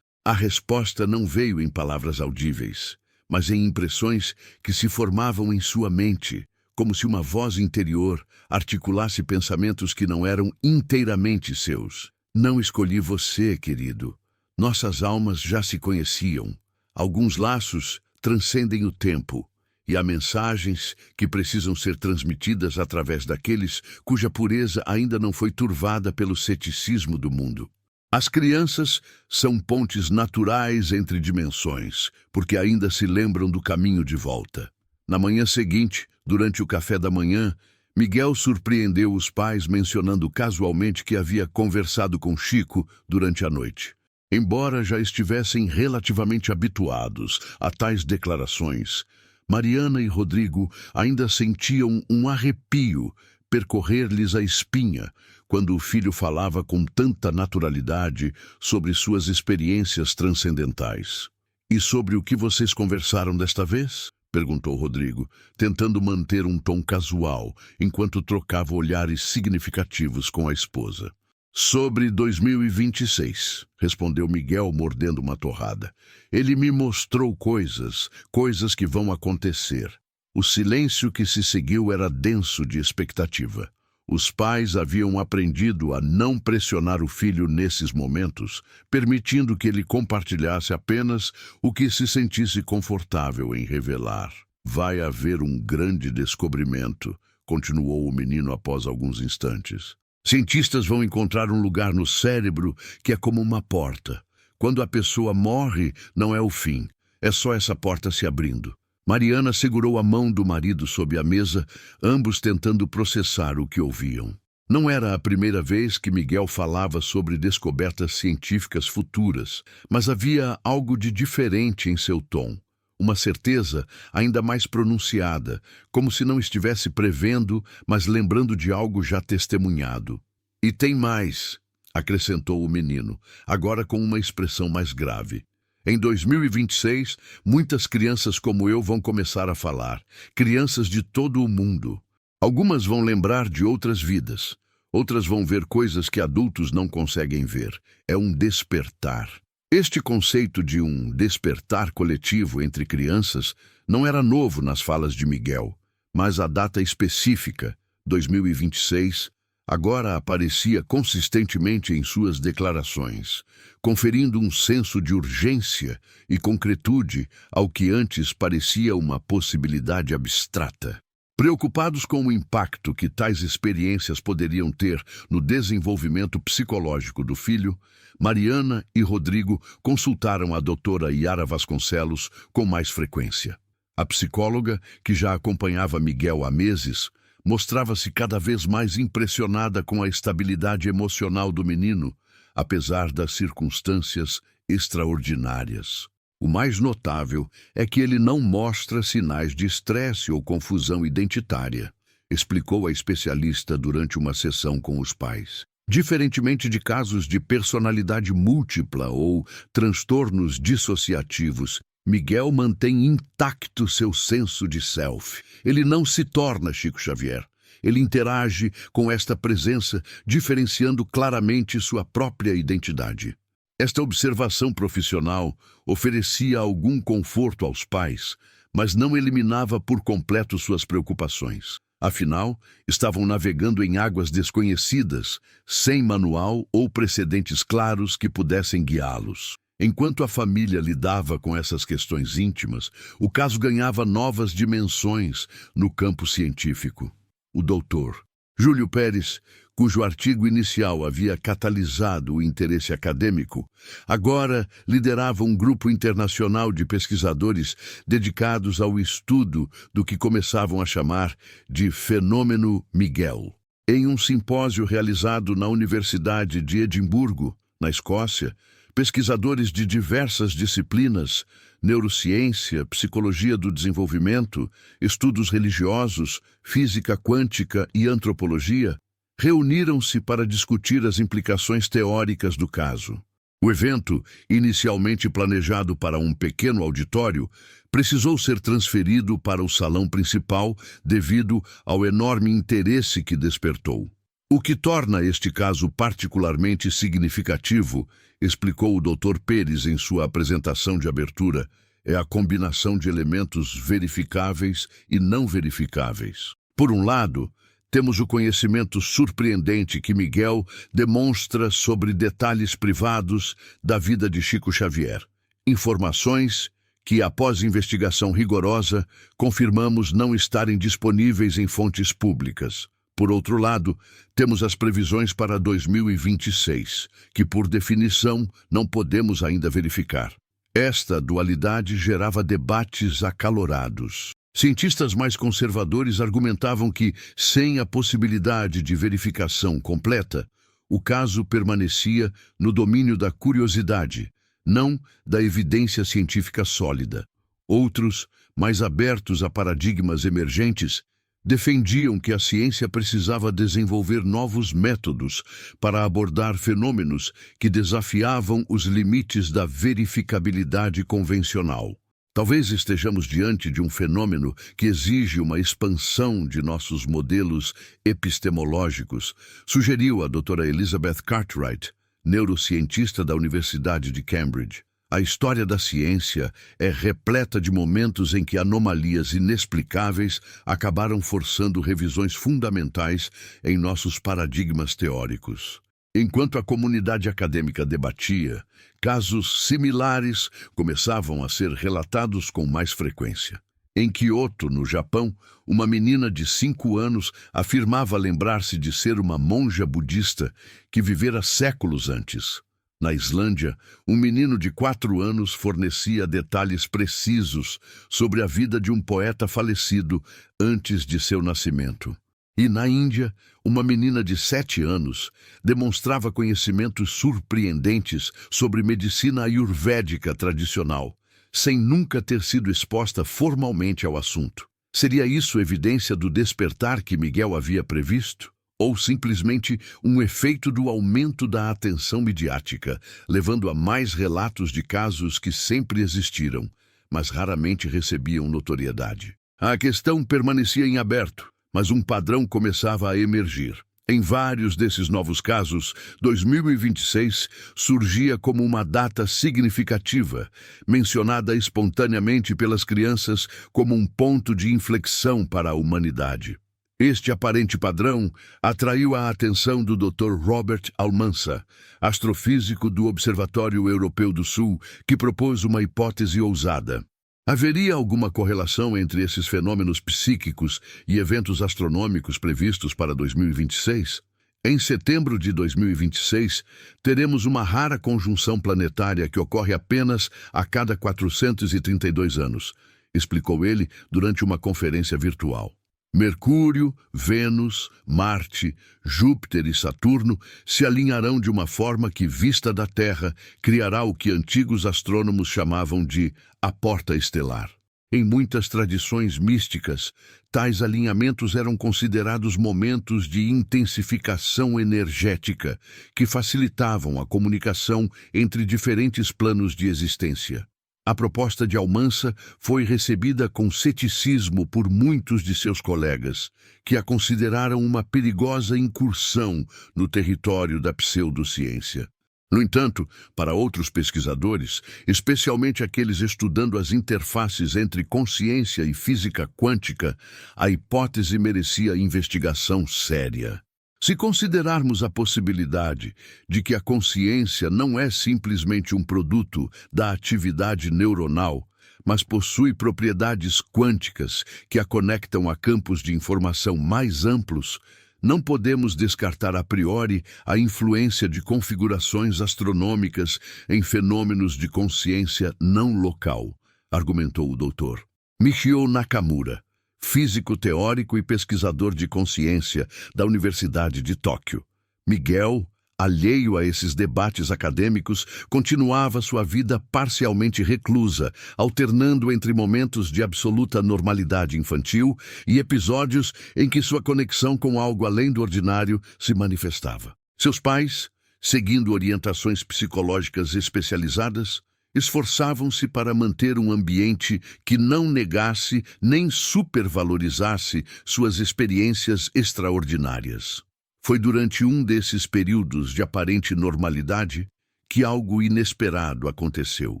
A resposta não veio em palavras audíveis, mas em impressões que se formavam em sua mente, como se uma voz interior articulasse pensamentos que não eram inteiramente seus. "Não escolhi você, querido. Nossas almas já se conheciam. Alguns laços transcendem o tempo, e há mensagens que precisam ser transmitidas através daqueles cuja pureza ainda não foi turvada pelo ceticismo do mundo. As crianças são pontes naturais entre dimensões, porque ainda se lembram do caminho de volta." Na manhã seguinte, durante o café da manhã, Miguel surpreendeu os pais mencionando casualmente que havia conversado com Chico durante a noite. Embora já estivessem relativamente habituados a tais declarações, Mariana e Rodrigo ainda sentiam um arrepio percorrer-lhes a espinha quando o filho falava com tanta naturalidade sobre suas experiências transcendentais. "E sobre o que vocês conversaram desta vez?" perguntou Rodrigo, tentando manter um tom casual, enquanto trocava olhares significativos com a esposa. "Sobre 2026, respondeu Miguel, mordendo uma torrada. "Ele me mostrou coisas que vão acontecer." O silêncio que se seguiu era denso de expectativa. Os pais haviam aprendido a não pressionar o filho nesses momentos, permitindo que ele compartilhasse apenas o que se sentisse confortável em revelar. "Vai haver um grande descobrimento", continuou o menino após alguns instantes. "Cientistas vão encontrar um lugar no cérebro que é como uma porta. Quando a pessoa morre, não é o fim, é só essa porta se abrindo." Mariana segurou a mão do marido sob a mesa, ambos tentando processar o que ouviam. Não era a primeira vez que Miguel falava sobre descobertas científicas futuras, mas havia algo de diferente em seu tom. Uma certeza ainda mais pronunciada, como se não estivesse prevendo, mas lembrando de algo já testemunhado. "E tem mais", acrescentou o menino, agora com uma expressão mais grave. "Em 2026, muitas crianças como eu vão começar a falar, crianças de todo o mundo. Algumas vão lembrar de outras vidas, outras vão ver coisas que adultos não conseguem ver. É um despertar." Este conceito de um despertar coletivo entre crianças não era novo nas falas de Miguel, mas a data específica, 2026, agora aparecia consistentemente em suas declarações, conferindo um senso de urgência e concretude ao que antes parecia uma possibilidade abstrata. Preocupados com o impacto que tais experiências poderiam ter no desenvolvimento psicológico do filho, Mariana e Rodrigo consultaram a doutora Yara Vasconcelos com mais frequência. A psicóloga, que já acompanhava Miguel há meses, mostrava-se cada vez mais impressionada com a estabilidade emocional do menino, apesar das circunstâncias extraordinárias. O mais notável é que ele não mostra sinais de estresse ou confusão identitária, explicou a especialista durante uma sessão com os pais. Diferentemente de casos de personalidade múltipla ou transtornos dissociativos, Miguel mantém intacto seu senso de self. Ele não se torna Chico Xavier. Ele interage com esta presença, diferenciando claramente sua própria identidade. Esta observação profissional oferecia algum conforto aos pais, mas não eliminava por completo suas preocupações. Afinal, estavam navegando em águas desconhecidas, sem manual ou precedentes claros que pudessem guiá-los. Enquanto a família lidava com essas questões íntimas, o caso ganhava novas dimensões no campo científico. O doutor Júlio Pérez, cujo artigo inicial havia catalisado o interesse acadêmico, agora liderava um grupo internacional de pesquisadores dedicados ao estudo do que começavam a chamar de fenômeno Miguel. Em um simpósio realizado na Universidade de Edimburgo, na Escócia, pesquisadores de diversas disciplinas, neurociência, psicologia do desenvolvimento, estudos religiosos, física quântica e antropologia, reuniram-se para discutir as implicações teóricas do caso. O evento, inicialmente planejado para um pequeno auditório, precisou ser transferido para o salão principal devido ao enorme interesse que despertou. O que torna este caso particularmente significativo, explicou o Dr. Pérez em sua apresentação de abertura, é a combinação de elementos verificáveis e não verificáveis. Por um lado, temos o conhecimento surpreendente que Miguel demonstra sobre detalhes privados da vida de Chico Xavier. Informações que, após investigação rigorosa, confirmamos não estarem disponíveis em fontes públicas. Por outro lado, temos as previsões para 2026, que, por definição, não podemos ainda verificar. Esta dualidade gerava debates acalorados. Cientistas mais conservadores argumentavam que, sem a possibilidade de verificação completa, o caso permanecia no domínio da curiosidade, não da evidência científica sólida. Outros, mais abertos a paradigmas emergentes, defendiam que a ciência precisava desenvolver novos métodos para abordar fenômenos que desafiavam os limites da verificabilidade convencional. Talvez estejamos diante de um fenômeno que exige uma expansão de nossos modelos epistemológicos, sugeriu a doutora Elizabeth Cartwright, neurocientista da Universidade de Cambridge. A história da ciência é repleta de momentos em que anomalias inexplicáveis acabaram forçando revisões fundamentais em nossos paradigmas teóricos. Enquanto a comunidade acadêmica debatia, casos similares começavam a ser relatados com mais frequência. Em Kyoto, no Japão, uma menina de 5 anos afirmava lembrar-se de ser uma monja budista que vivera séculos antes. Na Islândia, um menino de 4 anos fornecia detalhes precisos sobre a vida de um poeta falecido antes de seu nascimento. E na Índia, uma menina de 7 anos demonstrava conhecimentos surpreendentes sobre medicina ayurvédica tradicional, sem nunca ter sido exposta formalmente ao assunto. Seria isso evidência do despertar que Miguel havia previsto? Ou simplesmente um efeito do aumento da atenção midiática, levando a mais relatos de casos que sempre existiram, mas raramente recebiam notoriedade? A questão permanecia em aberto, mas um padrão começava a emergir. Em vários desses novos casos, 2026 surgia como uma data significativa, mencionada espontaneamente pelas crianças como um ponto de inflexão para a humanidade. Este aparente padrão atraiu a atenção do Dr. Robert Almanza, astrofísico do Observatório Europeu do Sul, que propôs uma hipótese ousada. Haveria alguma correlação entre esses fenômenos psíquicos e eventos astronômicos previstos para 2026? Em setembro de 2026, teremos uma rara conjunção planetária que ocorre apenas a cada 432 anos, explicou ele durante uma conferência virtual. Mercúrio, Vênus, Marte, Júpiter e Saturno se alinharão de uma forma que, vista da Terra, criará o que antigos astrônomos chamavam de a porta estelar. Em muitas tradições místicas, tais alinhamentos eram considerados momentos de intensificação energética que facilitavam a comunicação entre diferentes planos de existência. A proposta de Almansa foi recebida com ceticismo por muitos de seus colegas, que a consideraram uma perigosa incursão no território da pseudociência. No entanto, para outros pesquisadores, especialmente aqueles estudando as interfaces entre consciência e física quântica, a hipótese merecia investigação séria. Se considerarmos a possibilidade de que a consciência não é simplesmente um produto da atividade neuronal, mas possui propriedades quânticas que a conectam a campos de informação mais amplos, não podemos descartar a priori a influência de configurações astronômicas em fenômenos de consciência não local, argumentou o doutor Michio Nakamura, físico teórico e pesquisador de consciência da Universidade de Tóquio. Miguel, alheio a esses debates acadêmicos, continuava sua vida parcialmente reclusa, alternando entre momentos de absoluta normalidade infantil e episódios em que sua conexão com algo além do ordinário se manifestava. Seus pais, seguindo orientações psicológicas especializadas, esforçavam-se para manter um ambiente que não negasse nem supervalorizasse suas experiências extraordinárias. Foi durante um desses períodos de aparente normalidade que algo inesperado aconteceu.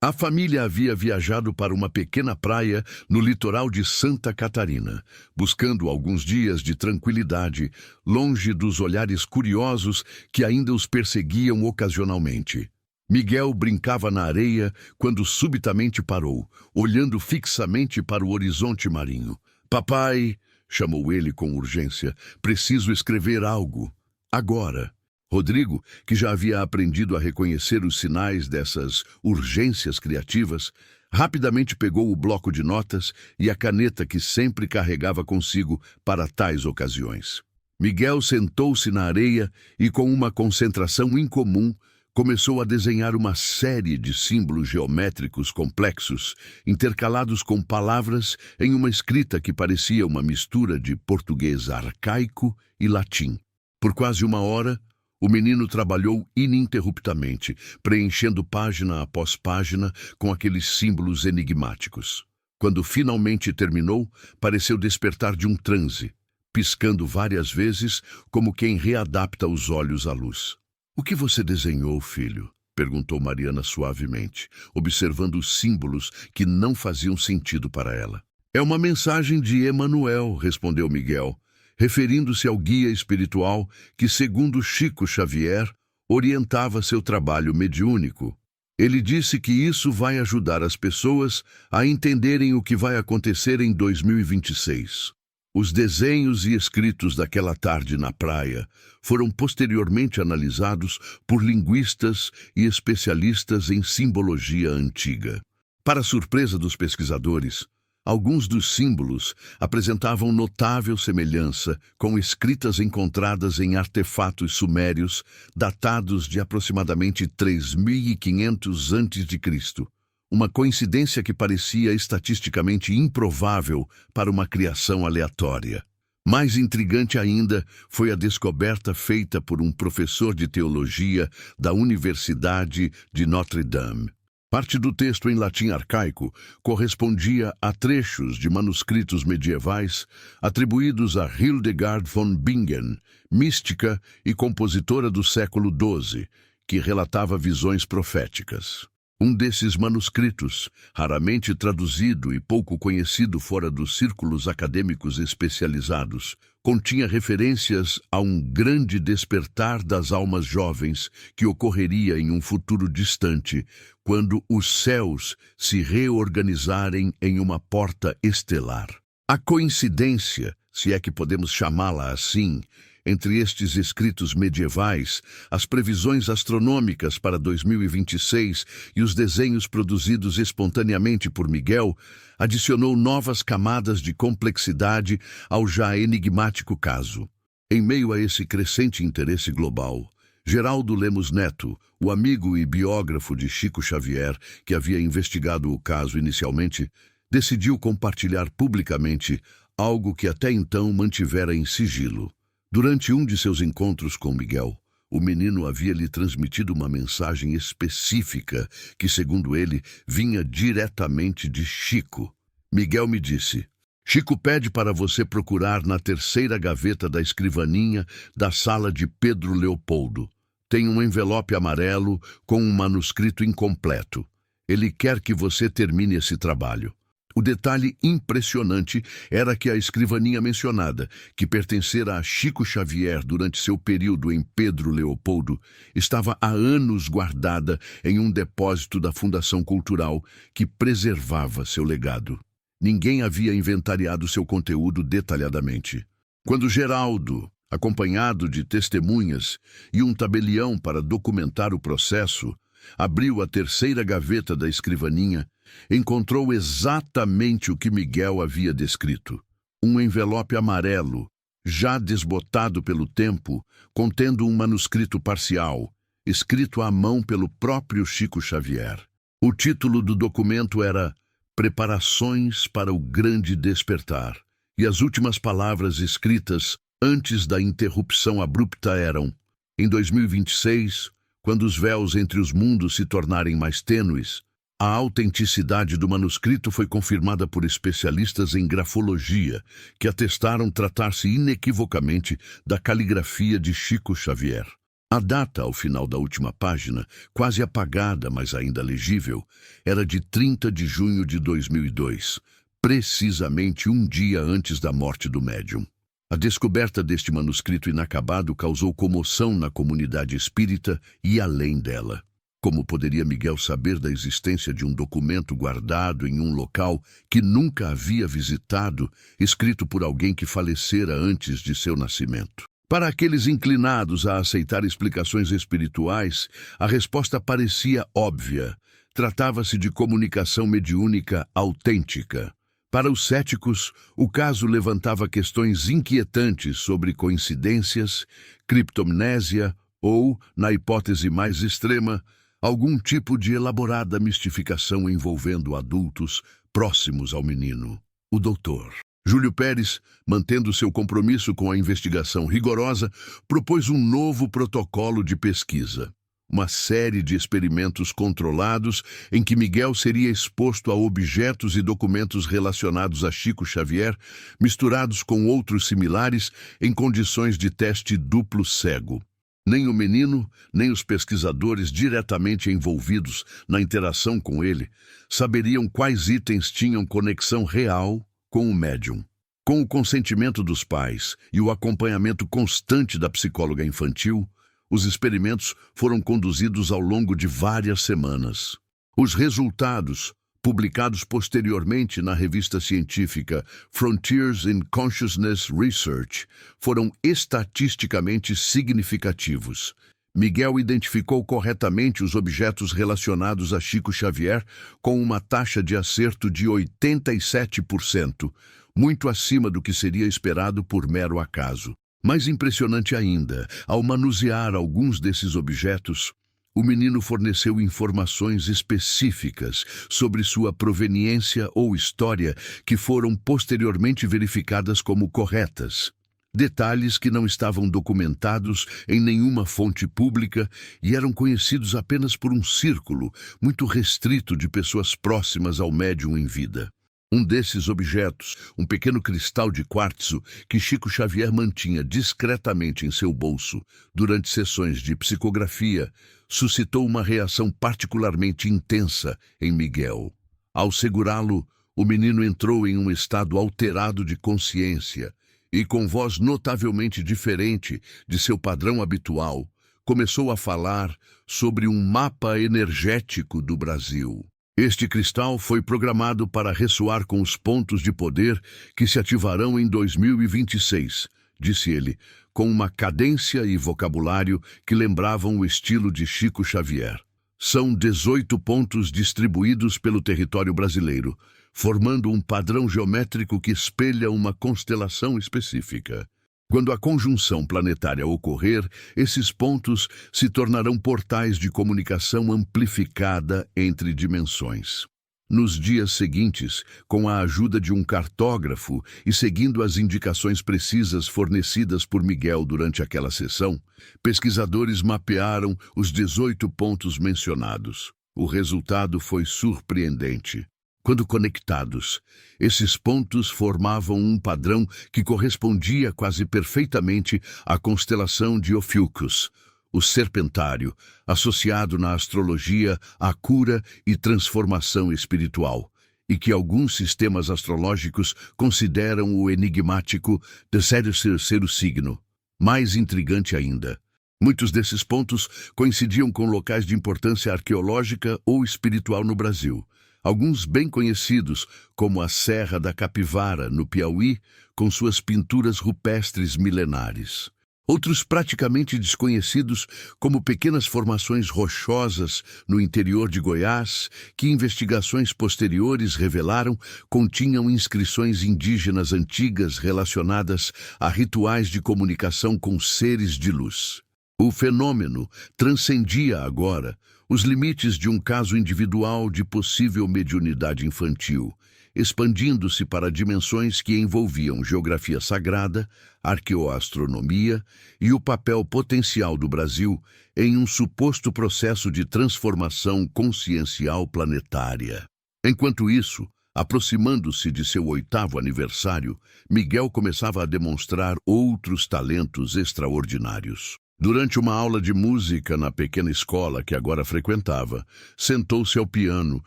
A família havia viajado para uma pequena praia no litoral de Santa Catarina, buscando alguns dias de tranquilidade, longe dos olhares curiosos que ainda os perseguiam ocasionalmente. Miguel brincava na areia quando subitamente parou, olhando fixamente para o horizonte marinho. "Papai", chamou ele com urgência, "preciso escrever algo. Agora." Rodrigo, que já havia aprendido a reconhecer os sinais dessas urgências criativas, rapidamente pegou o bloco de notas e a caneta que sempre carregava consigo para tais ocasiões. Miguel sentou-se na areia e, com uma concentração incomum, começou a desenhar uma série de símbolos geométricos complexos, intercalados com palavras em uma escrita que parecia uma mistura de português arcaico e latim. Por quase uma hora, o menino trabalhou ininterruptamente, preenchendo página após página com aqueles símbolos enigmáticos. Quando finalmente terminou, pareceu despertar de um transe, piscando várias vezes como quem readapta os olhos à luz. "O que você desenhou, filho?" perguntou Mariana suavemente, observando os símbolos que não faziam sentido para ela. "É uma mensagem de Emanuel", respondeu Miguel, referindo-se ao guia espiritual que, segundo Chico Xavier, orientava seu trabalho mediúnico. Ele disse que isso vai ajudar as pessoas a entenderem o que vai acontecer em 2026. Os desenhos e escritos daquela tarde na praia foram posteriormente analisados por linguistas e especialistas em simbologia antiga. Para surpresa dos pesquisadores, alguns dos símbolos apresentavam notável semelhança com escritas encontradas em artefatos sumérios datados de aproximadamente 3.500 a.C., uma coincidência que parecia estatisticamente improvável para uma criação aleatória. Mais intrigante ainda foi a descoberta feita por um professor de teologia da Universidade de Notre Dame. Parte do texto em latim arcaico correspondia a trechos de manuscritos medievais atribuídos a Hildegard von Bingen, mística e compositora do século XII, que relatava visões proféticas. Um desses manuscritos, raramente traduzido e pouco conhecido fora dos círculos acadêmicos especializados, continha referências a um grande despertar das almas jovens que ocorreria em um futuro distante, quando os céus se reorganizarem em uma porta estelar. A coincidência, se é que podemos chamá-la assim, entre estes escritos medievais, as previsões astronômicas para 2026 e os desenhos produzidos espontaneamente por Miguel, adicionou novas camadas de complexidade ao já enigmático caso. Em meio a esse crescente interesse global, Geraldo Lemos Neto, o amigo e biógrafo de Chico Xavier, que havia investigado o caso inicialmente, decidiu compartilhar publicamente algo que até então mantivera em sigilo. Durante um de seus encontros com Miguel, o menino havia lhe transmitido uma mensagem específica que, segundo ele, vinha diretamente de Chico. Miguel me disse: Chico pede para você procurar na terceira gaveta da escrivaninha da sala de Pedro Leopoldo. Tem um envelope amarelo com um manuscrito incompleto. Ele quer que você termine esse trabalho. O detalhe impressionante era que a escrivaninha mencionada, que pertencera a Chico Xavier durante seu período em Pedro Leopoldo, estava há anos guardada em um depósito da Fundação Cultural que preservava seu legado. Ninguém havia inventariado seu conteúdo detalhadamente. Quando Geraldo, acompanhado de testemunhas e um tabelião para documentar o processo, abriu a terceira gaveta da escrivaninha, encontrou exatamente o que Miguel havia descrito. Um envelope amarelo, já desbotado pelo tempo, contendo um manuscrito parcial, escrito à mão pelo próprio Chico Xavier. O título do documento era Preparações para o Grande Despertar, e as últimas palavras escritas antes da interrupção abrupta eram: em 2026, quando os véus entre os mundos se tornarem mais tênues, a autenticidade do manuscrito foi confirmada por especialistas em grafologia, que atestaram tratar-se inequivocamente da caligrafia de Chico Xavier. A data, ao final da última página, quase apagada, mas ainda legível, era de 30 de junho de 2002, precisamente um dia antes da morte do médium. A descoberta deste manuscrito inacabado causou comoção na comunidade espírita e além dela. Como poderia Miguel saber da existência de um documento guardado em um local que nunca havia visitado, escrito por alguém que falecera antes de seu nascimento? Para aqueles inclinados a aceitar explicações espirituais, a resposta parecia óbvia. Tratava-se de comunicação mediúnica autêntica. Para os céticos, o caso levantava questões inquietantes sobre coincidências, criptomnésia ou, na hipótese mais extrema, algum tipo de elaborada mistificação envolvendo adultos próximos ao menino. O doutor Júlio Pérez, mantendo seu compromisso com a investigação rigorosa, propôs um novo protocolo de pesquisa. Uma série de experimentos controlados em que Miguel seria exposto a objetos e documentos relacionados a Chico Xavier, misturados com outros similares em condições de teste duplo cego. Nem o menino, nem os pesquisadores diretamente envolvidos na interação com ele saberiam quais itens tinham conexão real com o médium. Com o consentimento dos pais e o acompanhamento constante da psicóloga infantil, os experimentos foram conduzidos ao longo de várias semanas. Os resultados, publicados posteriormente na revista científica Frontiers in Consciousness Research, foram estatisticamente significativos. Miguel identificou corretamente os objetos relacionados a Chico Xavier com uma taxa de acerto de 87%, muito acima do que seria esperado por mero acaso. Mais impressionante ainda, ao manusear alguns desses objetos, o menino forneceu informações específicas sobre sua proveniência ou história que foram posteriormente verificadas como corretas. Detalhes que não estavam documentados em nenhuma fonte pública e eram conhecidos apenas por um círculo muito restrito de pessoas próximas ao médium em vida. Um desses objetos, um pequeno cristal de quartzo que Chico Xavier mantinha discretamente em seu bolso durante sessões de psicografia, suscitou uma reação particularmente intensa em Miguel. Ao segurá-lo, o menino entrou em um estado alterado de consciência e, com voz notavelmente diferente de seu padrão habitual, começou a falar sobre um mapa energético do Brasil. Este cristal foi programado para ressoar com os pontos de poder que se ativarão em 2026, disse ele, com uma cadência e vocabulário que lembravam o estilo de Chico Xavier. São 18 pontos distribuídos pelo território brasileiro, formando um padrão geométrico que espelha uma constelação específica. Quando a conjunção planetária ocorrer, esses pontos se tornarão portais de comunicação amplificada entre dimensões. Nos dias seguintes, com a ajuda de um cartógrafo e seguindo as indicações precisas fornecidas por Miguel durante aquela sessão, pesquisadores mapearam os 18 pontos mencionados. O resultado foi surpreendente. Quando conectados, esses pontos formavam um padrão que correspondia quase perfeitamente à constelação de Ophiuchus, o serpentário, associado na astrologia à cura e transformação espiritual, e que alguns sistemas astrológicos consideram o enigmático terceiro signo. Mais intrigante ainda, muitos desses pontos coincidiam com locais de importância arqueológica ou espiritual no Brasil. Alguns bem conhecidos, como a Serra da Capivara, no Piauí, com suas pinturas rupestres milenares. Outros praticamente desconhecidos, como pequenas formações rochosas no interior de Goiás, que investigações posteriores revelaram continham inscrições indígenas antigas relacionadas a rituais de comunicação com seres de luz. O fenômeno transcendia agora os limites de um caso individual de possível mediunidade infantil, expandindo-se para dimensões que envolviam geografia sagrada, arqueoastronomia e o papel potencial do Brasil em um suposto processo de transformação consciencial planetária. Enquanto isso, aproximando-se de seu 8º aniversário, Miguel começava a demonstrar outros talentos extraordinários. Durante uma aula de música na pequena escola que agora frequentava, sentou-se ao piano,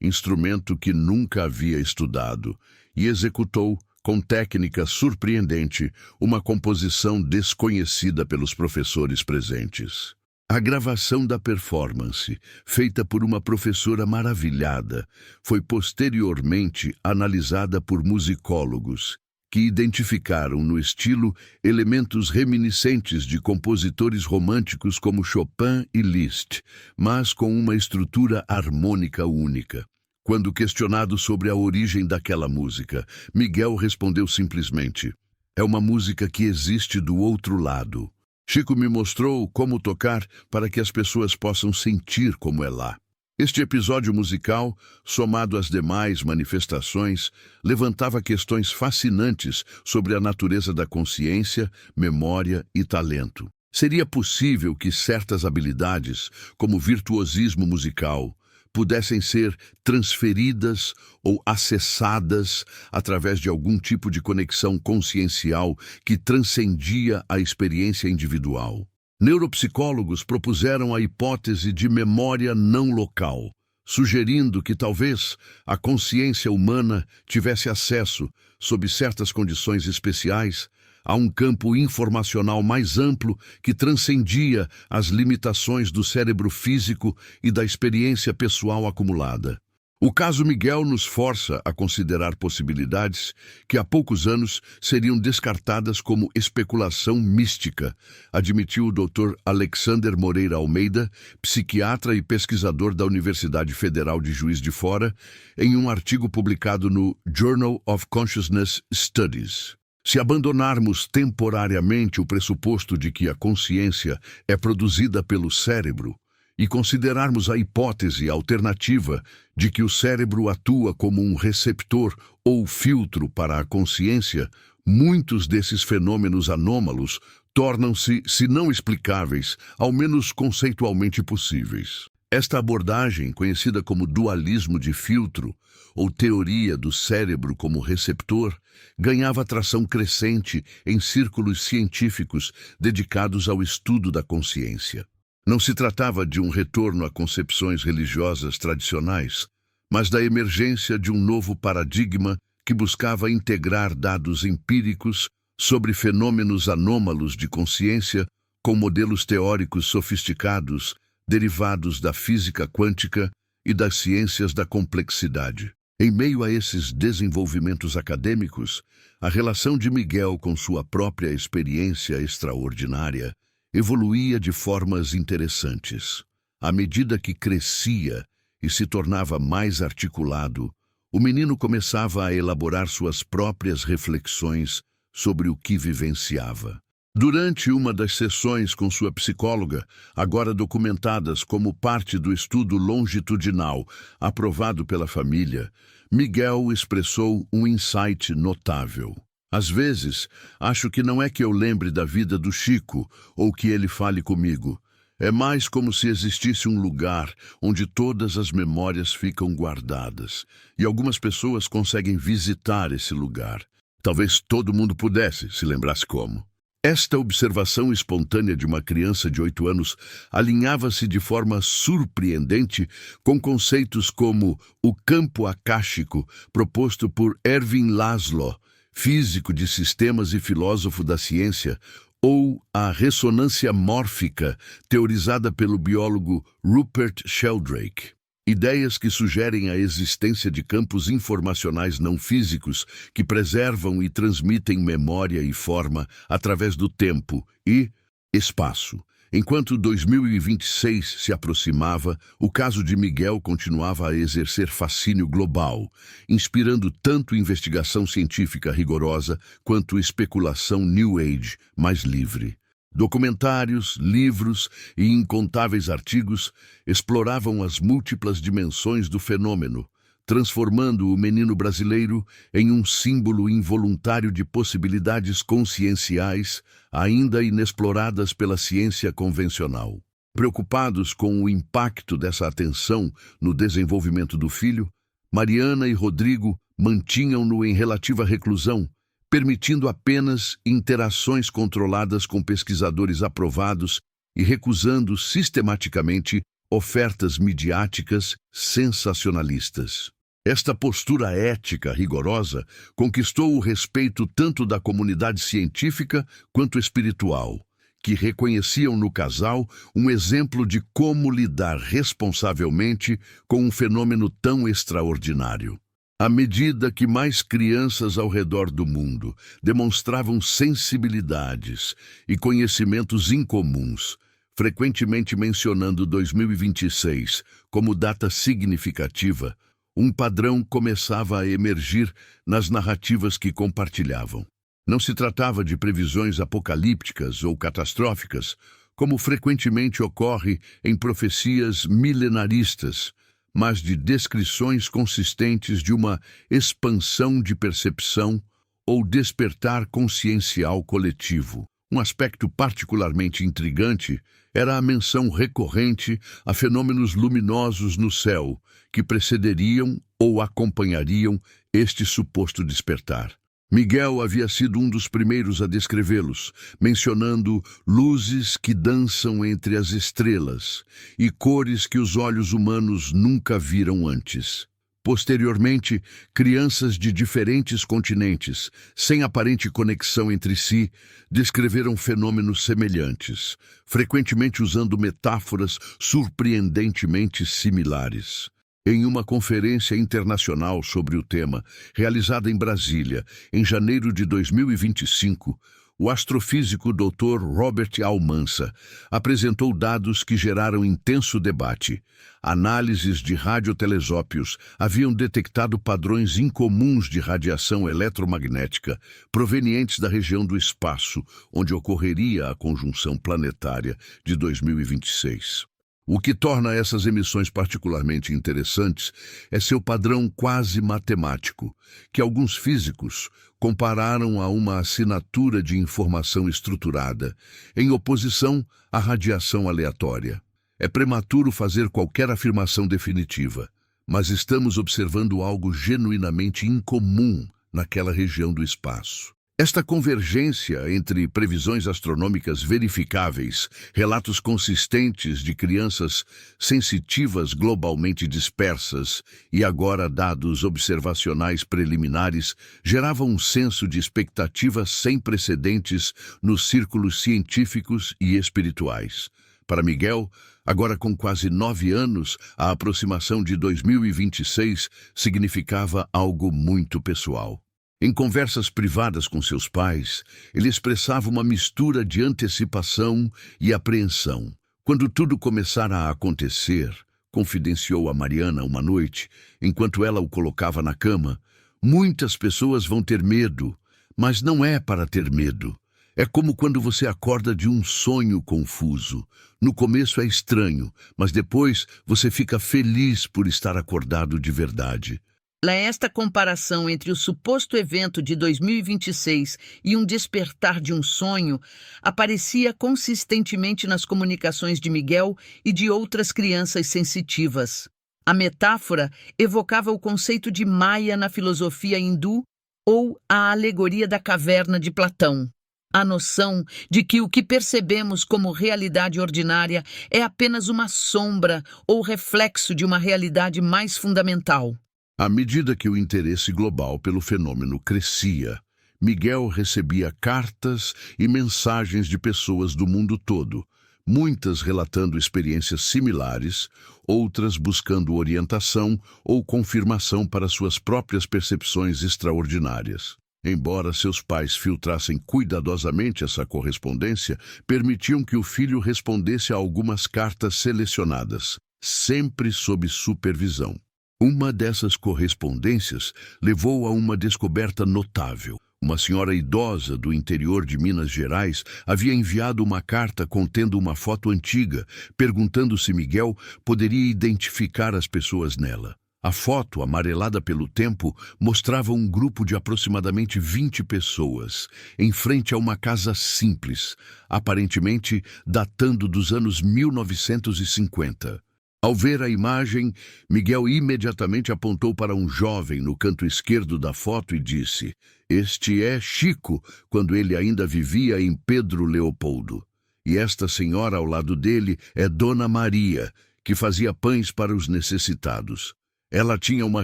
instrumento que nunca havia estudado, e executou, com técnica surpreendente, uma composição desconhecida pelos professores presentes. A gravação da performance, feita por uma professora maravilhada, foi posteriormente analisada por musicólogos, que identificaram no estilo elementos reminiscentes de compositores românticos como Chopin e Liszt, mas com uma estrutura harmônica única. Quando questionado sobre a origem daquela música, Miguel respondeu simplesmente: "É uma música que existe do outro lado. Chico me mostrou como tocar para que as pessoas possam sentir como é lá." Este episódio musical, somado às demais manifestações, levantava questões fascinantes sobre a natureza da consciência, memória e talento. Seria possível que certas habilidades, como virtuosismo musical, pudessem ser transferidas ou acessadas através de algum tipo de conexão consciencial que transcendia a experiência individual? Neuropsicólogos propuseram a hipótese de memória não local, sugerindo que talvez a consciência humana tivesse acesso, sob certas condições especiais, a um campo informacional mais amplo que transcendia as limitações do cérebro físico e da experiência pessoal acumulada. O caso Miguel nos força a considerar possibilidades que há poucos anos seriam descartadas como especulação mística, admitiu o Dr. Alexander Moreira Almeida, psiquiatra e pesquisador da Universidade Federal de Juiz de Fora, em um artigo publicado no Journal of Consciousness Studies. Se abandonarmos temporariamente o pressuposto de que a consciência é produzida pelo cérebro, e considerarmos a hipótese alternativa de que o cérebro atua como um receptor ou filtro para a consciência, muitos desses fenômenos anômalos tornam-se, se não explicáveis, ao menos conceitualmente possíveis. Esta abordagem, conhecida como dualismo de filtro, ou teoria do cérebro como receptor, ganhava atração crescente em círculos científicos dedicados ao estudo da consciência. Não se tratava de um retorno a concepções religiosas tradicionais, mas da emergência de um novo paradigma que buscava integrar dados empíricos sobre fenômenos anômalos de consciência com modelos teóricos sofisticados derivados da física quântica e das ciências da complexidade. Em meio a esses desenvolvimentos acadêmicos, a relação de Miguel com sua própria experiência extraordinária evoluía de formas interessantes. À medida que crescia e se tornava mais articulado, o menino começava a elaborar suas próprias reflexões sobre o que vivenciava. Durante uma das sessões com sua psicóloga, agora documentadas como parte do estudo longitudinal aprovado pela família, Miguel expressou um insight notável. Às vezes, acho que não é que eu lembre da vida do Chico ou que ele fale comigo. É mais como se existisse um lugar onde todas as memórias ficam guardadas. E algumas pessoas conseguem visitar esse lugar. Talvez todo mundo pudesse, se lembrasse como. Esta observação espontânea de uma criança de 8 anos alinhava-se de forma surpreendente com conceitos como o campo akáshico, proposto por Ervin Laszlo, físico de sistemas e filósofo da ciência, ou a ressonância mórfica, teorizada pelo biólogo Rupert Sheldrake. Ideias que sugerem a existência de campos informacionais não físicos que preservam e transmitem memória e forma através do tempo e espaço. Enquanto 2026 se aproximava, o caso de Miguel continuava a exercer fascínio global, inspirando tanto investigação científica rigorosa quanto especulação New Age mais livre. Documentários, livros e incontáveis artigos exploravam as múltiplas dimensões do fenômeno, transformando o menino brasileiro em um símbolo involuntário de possibilidades conscienciais ainda inexploradas pela ciência convencional. Preocupados com o impacto dessa atenção no desenvolvimento do filho, Mariana e Rodrigo mantinham-no em relativa reclusão, permitindo apenas interações controladas com pesquisadores aprovados e recusando sistematicamente ofertas midiáticas sensacionalistas. Esta postura ética rigorosa conquistou o respeito tanto da comunidade científica quanto espiritual, que reconheciam no casal um exemplo de como lidar responsavelmente com um fenômeno tão extraordinário. À medida que mais crianças ao redor do mundo demonstravam sensibilidades e conhecimentos incomuns, frequentemente mencionando 2026 como data significativa, um padrão começava a emergir nas narrativas que compartilhavam. Não se tratava de previsões apocalípticas ou catastróficas, como frequentemente ocorre em profecias milenaristas, mas de descrições consistentes de uma expansão de percepção ou despertar consciencial coletivo. Um aspecto particularmente intrigante era a menção recorrente a fenômenos luminosos no céu que precederiam ou acompanhariam este suposto despertar. Miguel havia sido um dos primeiros a descrevê-los, mencionando luzes que dançam entre as estrelas e cores que os olhos humanos nunca viram antes. Posteriormente, crianças de diferentes continentes, sem aparente conexão entre si, descreveram fenômenos semelhantes, frequentemente usando metáforas surpreendentemente similares. Em uma conferência internacional sobre o tema, realizada em Brasília, em janeiro de 2025, o astrofísico Dr. Robert Almansa apresentou dados que geraram intenso debate. Análises de radiotelescópios haviam detectado padrões incomuns de radiação eletromagnética provenientes da região do espaço, onde ocorreria a conjunção planetária de 2026. O que torna essas emissões particularmente interessantes é seu padrão quase matemático, que alguns físicos compararam a uma assinatura de informação estruturada, em oposição à radiação aleatória. É prematuro fazer qualquer afirmação definitiva, mas estamos observando algo genuinamente incomum naquela região do espaço. Esta convergência entre previsões astronômicas verificáveis, relatos consistentes de crianças sensitivas globalmente dispersas e agora dados observacionais preliminares gerava um senso de expectativa sem precedentes nos círculos científicos e espirituais. Para Miguel, agora com quase 9 anos, a aproximação de 2026 significava algo muito pessoal. Em conversas privadas com seus pais, ele expressava uma mistura de antecipação e apreensão. Quando tudo começar a acontecer, confidenciou a Mariana uma noite, enquanto ela o colocava na cama, muitas pessoas vão ter medo, mas não é para ter medo. É como quando você acorda de um sonho confuso. No começo é estranho, mas depois você fica feliz por estar acordado de verdade. Esta comparação entre o suposto evento de 2026 e um despertar de um sonho aparecia consistentemente nas comunicações de Miguel e de outras crianças sensitivas. A metáfora evocava o conceito de Maia na filosofia hindu ou a alegoria da caverna de Platão. A noção de que o que percebemos como realidade ordinária é apenas uma sombra ou reflexo de uma realidade mais fundamental. À medida que o interesse global pelo fenômeno crescia, Miguel recebia cartas e mensagens de pessoas do mundo todo, muitas relatando experiências similares, outras buscando orientação ou confirmação para suas próprias percepções extraordinárias. Embora seus pais filtrassem cuidadosamente essa correspondência, permitiam que o filho respondesse a algumas cartas selecionadas, sempre sob supervisão. Uma dessas correspondências levou a uma descoberta notável. Uma senhora idosa do interior de Minas Gerais havia enviado uma carta contendo uma foto antiga, perguntando se Miguel poderia identificar as pessoas nela. A foto, amarelada pelo tempo, mostrava um grupo de aproximadamente 20 pessoas, em frente a uma casa simples, aparentemente datando dos anos 1950. Ao ver a imagem, Miguel imediatamente apontou para um jovem no canto esquerdo da foto e disse: "Este é Chico, quando ele ainda vivia em Pedro Leopoldo. E esta senhora ao lado dele é Dona Maria, que fazia pães para os necessitados. Ela tinha uma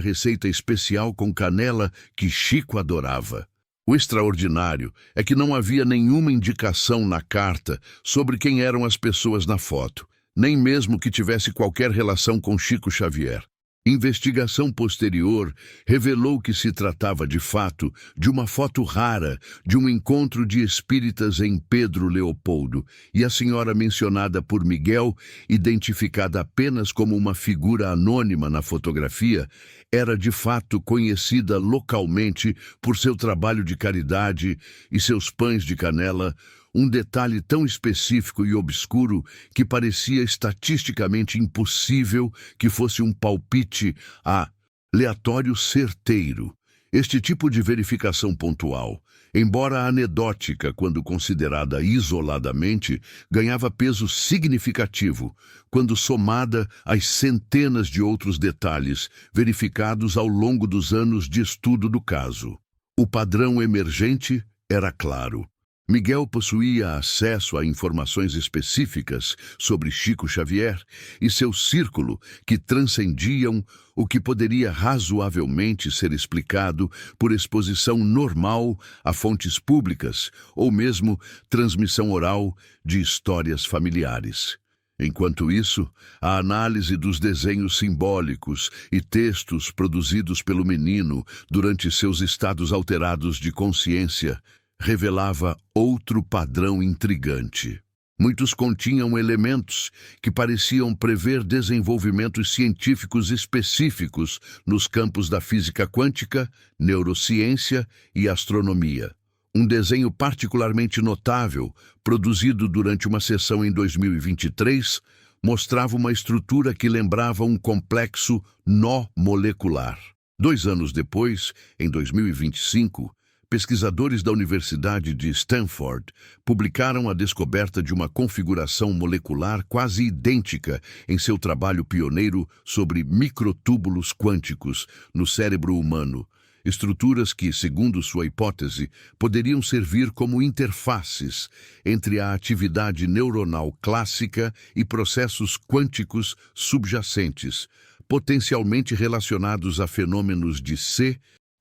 receita especial com canela que Chico adorava." O extraordinário é que não havia nenhuma indicação na carta sobre quem eram as pessoas na foto, nem mesmo que tivesse qualquer relação com Chico Xavier. Investigação posterior revelou que se tratava, de fato, de uma foto rara de um encontro de espíritas em Pedro Leopoldo, e a senhora mencionada por Miguel, identificada apenas como uma figura anônima na fotografia, era de fato conhecida localmente por seu trabalho de caridade e seus pães de canela, um detalhe tão específico e obscuro que parecia estatisticamente impossível que fosse um palpite aleatório certeiro. Este tipo de verificação pontual, embora anedótica quando considerada isoladamente, ganhava peso significativo quando somada às centenas de outros detalhes verificados ao longo dos anos de estudo do caso. O padrão emergente era claro. Miguel possuía acesso a informações específicas sobre Chico Xavier e seu círculo que transcendiam o que poderia razoavelmente ser explicado por exposição normal a fontes públicas ou mesmo transmissão oral de histórias familiares. Enquanto isso, a análise dos desenhos simbólicos e textos produzidos pelo menino durante seus estados alterados de consciência revelava outro padrão intrigante. Muitos continham elementos que pareciam prever desenvolvimentos científicos específicos nos campos da física quântica, neurociência e astronomia. Um desenho particularmente notável, produzido durante uma sessão em 2023, mostrava uma estrutura que lembrava um complexo nó molecular. 2 anos depois, em 2025, pesquisadores da Universidade de Stanford publicaram a descoberta de uma configuração molecular quase idêntica em seu trabalho pioneiro sobre microtúbulos quânticos no cérebro humano, estruturas que, segundo sua hipótese, poderiam servir como interfaces entre a atividade neuronal clássica e processos quânticos subjacentes, potencialmente relacionados a fenômenos de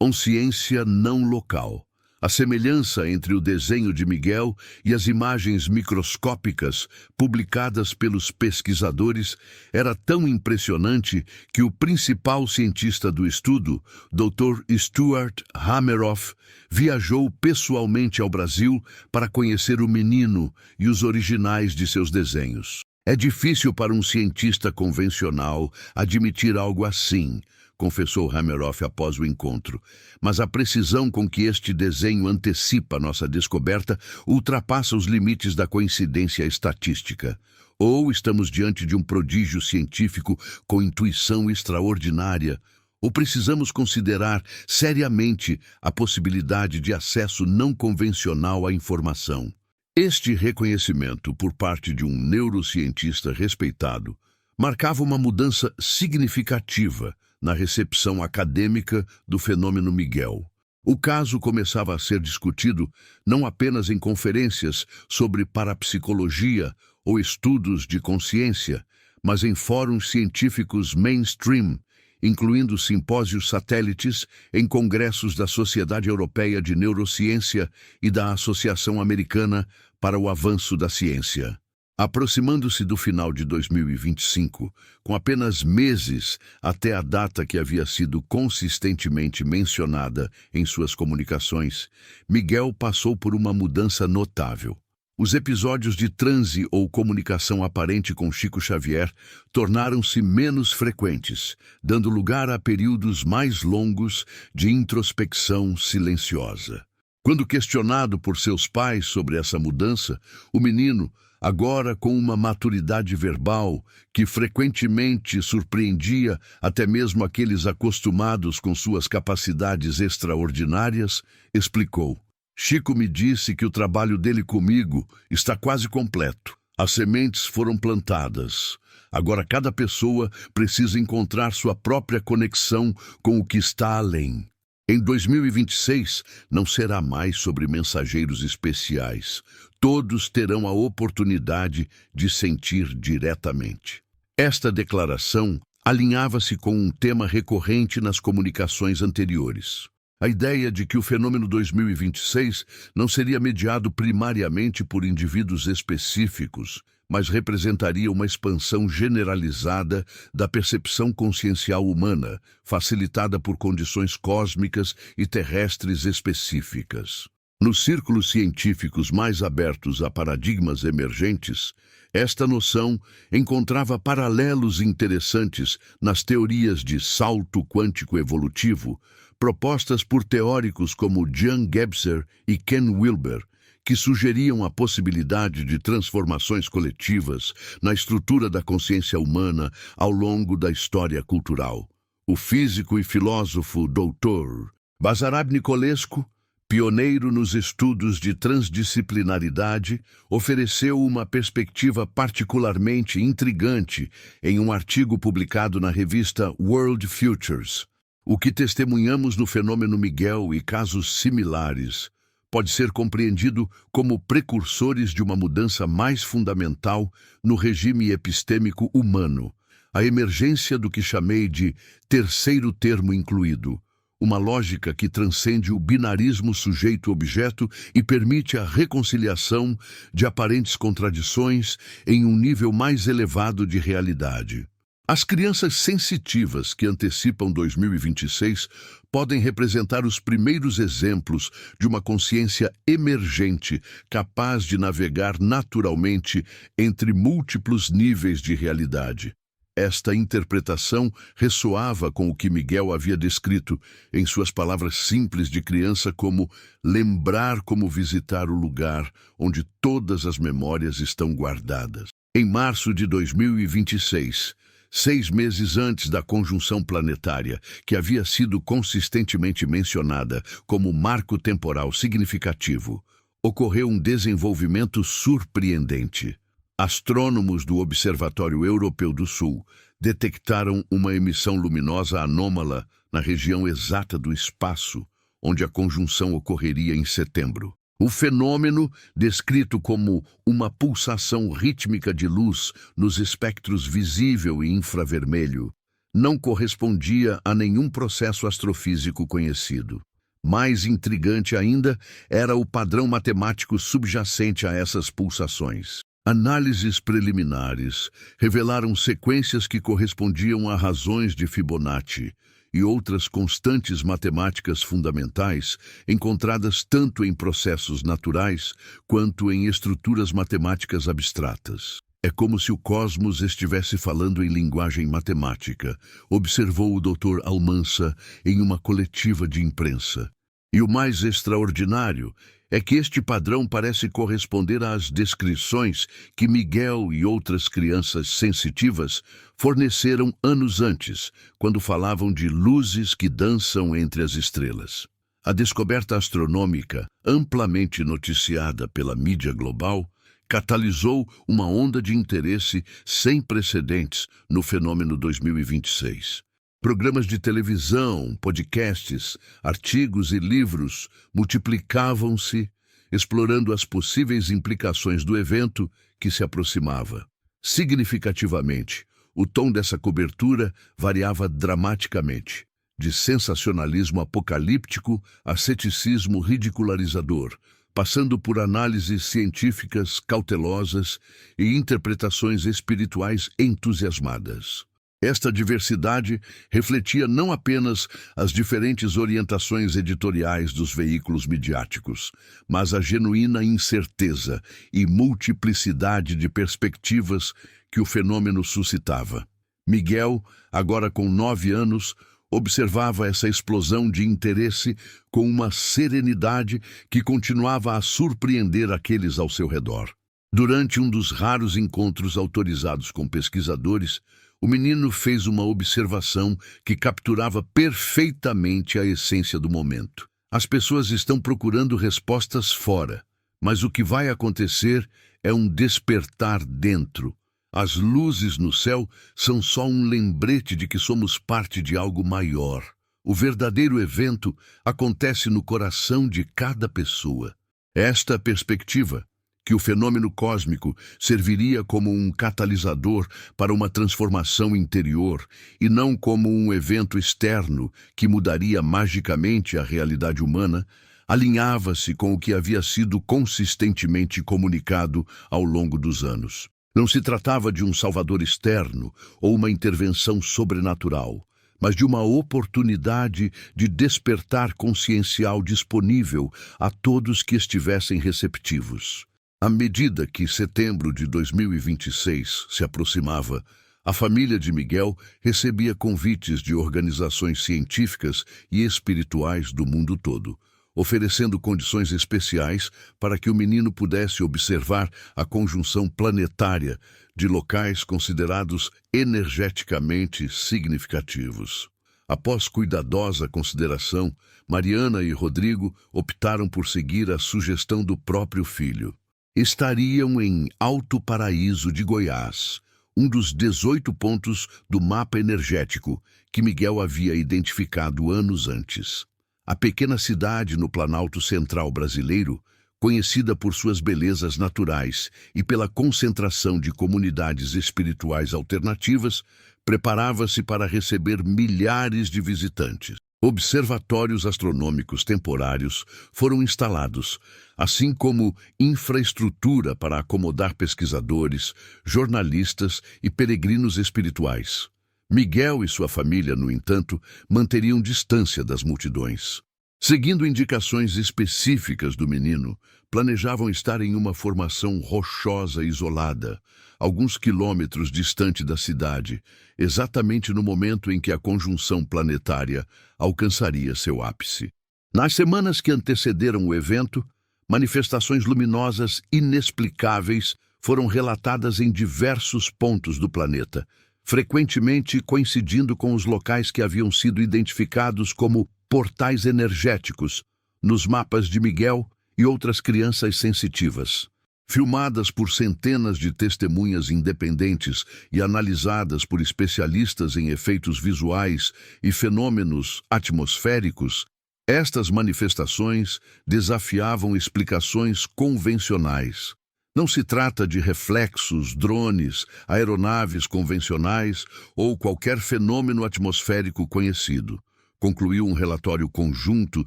consciência não local. A semelhança entre o desenho de Miguel e as imagens microscópicas publicadas pelos pesquisadores era tão impressionante que o principal cientista do estudo, Dr. Stuart Hameroff, viajou pessoalmente ao Brasil para conhecer o menino e os originais de seus desenhos. É difícil para um cientista convencional admitir algo assim, confessou Hameroff após o encontro, mas a precisão com que este desenho antecipa nossa descoberta ultrapassa os limites da coincidência estatística. Ou estamos diante de um prodígio científico com intuição extraordinária, ou precisamos considerar seriamente a possibilidade de acesso não convencional à informação. Este reconhecimento por parte de um neurocientista respeitado marcava uma mudança significativa na recepção acadêmica do fenômeno Miguel. O caso começava a ser discutido não apenas em conferências sobre parapsicologia ou estudos de consciência, mas em fóruns científicos mainstream, incluindo simpósios satélites em congressos da Sociedade Europeia de Neurociência e da Associação Americana para o Avanço da Ciência. Aproximando-se do final de 2025, com apenas meses até a data que havia sido consistentemente mencionada em suas comunicações, Miguel passou por uma mudança notável. Os episódios de transe ou comunicação aparente com Chico Xavier tornaram-se menos frequentes, dando lugar a períodos mais longos de introspecção silenciosa. Quando questionado por seus pais sobre essa mudança, o menino, agora com uma maturidade verbal que frequentemente surpreendia até mesmo aqueles acostumados com suas capacidades extraordinárias, explicou: Chico me disse que o trabalho dele comigo está quase completo. As sementes foram plantadas. Agora cada pessoa precisa encontrar sua própria conexão com o que está além. Em 2026, não será mais sobre mensageiros especiais. Todos terão a oportunidade de sentir diretamente. Esta declaração alinhava-se com um tema recorrente nas comunicações anteriores. A ideia de que o fenômeno 2026 não seria mediado primariamente por indivíduos específicos, mas representaria uma expansão generalizada da percepção consciencial humana, facilitada por condições cósmicas e terrestres específicas. Nos círculos científicos mais abertos a paradigmas emergentes, esta noção encontrava paralelos interessantes nas teorias de salto quântico evolutivo, propostas por teóricos como Jan Gebser e Ken Wilber, que sugeriam a possibilidade de transformações coletivas na estrutura da consciência humana ao longo da história cultural. O físico e filósofo Dr. Basarab Nicolescu, pioneiro nos estudos de transdisciplinaridade, ofereceu uma perspectiva particularmente intrigante em um artigo publicado na revista World Futures. O que testemunhamos no fenômeno Miguel e casos similares pode ser compreendido como precursores de uma mudança mais fundamental no regime epistêmico humano, a emergência do que chamei de terceiro termo incluído, uma lógica que transcende o binarismo sujeito-objeto e permite a reconciliação de aparentes contradições em um nível mais elevado de realidade. As crianças sensitivas que antecipam 2026 podem representar os primeiros exemplos de uma consciência emergente capaz de navegar naturalmente entre múltiplos níveis de realidade. Esta interpretação ressoava com o que Miguel havia descrito em suas palavras simples de criança como lembrar como visitar o lugar onde todas as memórias estão guardadas. Em março de 2026, 6 meses antes da conjunção planetária, que havia sido consistentemente mencionada como marco temporal significativo, ocorreu um desenvolvimento surpreendente. Astrônomos do Observatório Europeu do Sul detectaram uma emissão luminosa anômala na região exata do espaço, onde a conjunção ocorreria em setembro. O fenômeno, descrito como uma pulsação rítmica de luz nos espectros visível e infravermelho, não correspondia a nenhum processo astrofísico conhecido. Mais intrigante ainda era o padrão matemático subjacente a essas pulsações. Análises preliminares revelaram sequências que correspondiam a razões de Fibonacci e outras constantes matemáticas fundamentais encontradas tanto em processos naturais quanto em estruturas matemáticas abstratas. É como se o cosmos estivesse falando em linguagem matemática, observou o Dr. Almansa em uma coletiva de imprensa. E o mais extraordinário é que este padrão parece corresponder às descrições que Miguel e outras crianças sensitivas forneceram anos antes, quando falavam de luzes que dançam entre as estrelas. A descoberta astronômica, amplamente noticiada pela mídia global, catalisou uma onda de interesse sem precedentes no fenômeno 2026. Programas de televisão, podcasts, artigos e livros multiplicavam-se, explorando as possíveis implicações do evento que se aproximava. Significativamente, o tom dessa cobertura variava dramaticamente, de sensacionalismo apocalíptico a ceticismo ridicularizador, passando por análises científicas cautelosas e interpretações espirituais entusiasmadas. Esta diversidade refletia não apenas as diferentes orientações editoriais dos veículos midiáticos, mas a genuína incerteza e multiplicidade de perspectivas que o fenômeno suscitava. Miguel, agora com 9 anos, observava essa explosão de interesse com uma serenidade que continuava a surpreender aqueles ao seu redor. Durante um dos raros encontros autorizados com pesquisadores, o menino fez uma observação que capturava perfeitamente a essência do momento. As pessoas estão procurando respostas fora, mas o que vai acontecer é um despertar dentro. As luzes no céu são só um lembrete de que somos parte de algo maior. O verdadeiro evento acontece no coração de cada pessoa. Esta perspectiva, que o fenômeno cósmico serviria como um catalisador para uma transformação interior e não como um evento externo que mudaria magicamente a realidade humana, alinhava-se com o que havia sido consistentemente comunicado ao longo dos anos. Não se tratava de um salvador externo ou uma intervenção sobrenatural, mas de uma oportunidade de despertar consciencial disponível a todos que estivessem receptivos. À medida que setembro de 2026 se aproximava, a família de Miguel recebia convites de organizações científicas e espirituais do mundo todo, oferecendo condições especiais para que o menino pudesse observar a conjunção planetária de locais considerados energeticamente significativos. Após cuidadosa consideração, Mariana e Rodrigo optaram por seguir a sugestão do próprio filho. Estariam em Alto Paraíso de Goiás, um dos 18 pontos do mapa energético que Miguel havia identificado anos antes. A pequena cidade no Planalto Central brasileiro, conhecida por suas belezas naturais e pela concentração de comunidades espirituais alternativas, preparava-se para receber milhares de visitantes. Observatórios astronômicos temporários foram instalados, assim como infraestrutura para acomodar pesquisadores, jornalistas e peregrinos espirituais. Miguel e sua família, no entanto, manteriam distância das multidões. Seguindo indicações específicas do menino, planejavam estar em uma formação rochosa isolada, alguns quilômetros distante da cidade, exatamente no momento em que a conjunção planetária alcançaria seu ápice. Nas semanas que antecederam o evento, manifestações luminosas inexplicáveis foram relatadas em diversos pontos do planeta, frequentemente coincidindo com os locais que haviam sido identificados como portais energéticos nos mapas de Miguel e outras crianças sensitivas. Filmadas por centenas de testemunhas independentes e analisadas por especialistas em efeitos visuais e fenômenos atmosféricos, estas manifestações desafiavam explicações convencionais. Não se trata de reflexos, drones, aeronaves convencionais ou qualquer fenômeno atmosférico conhecido, concluiu um relatório conjunto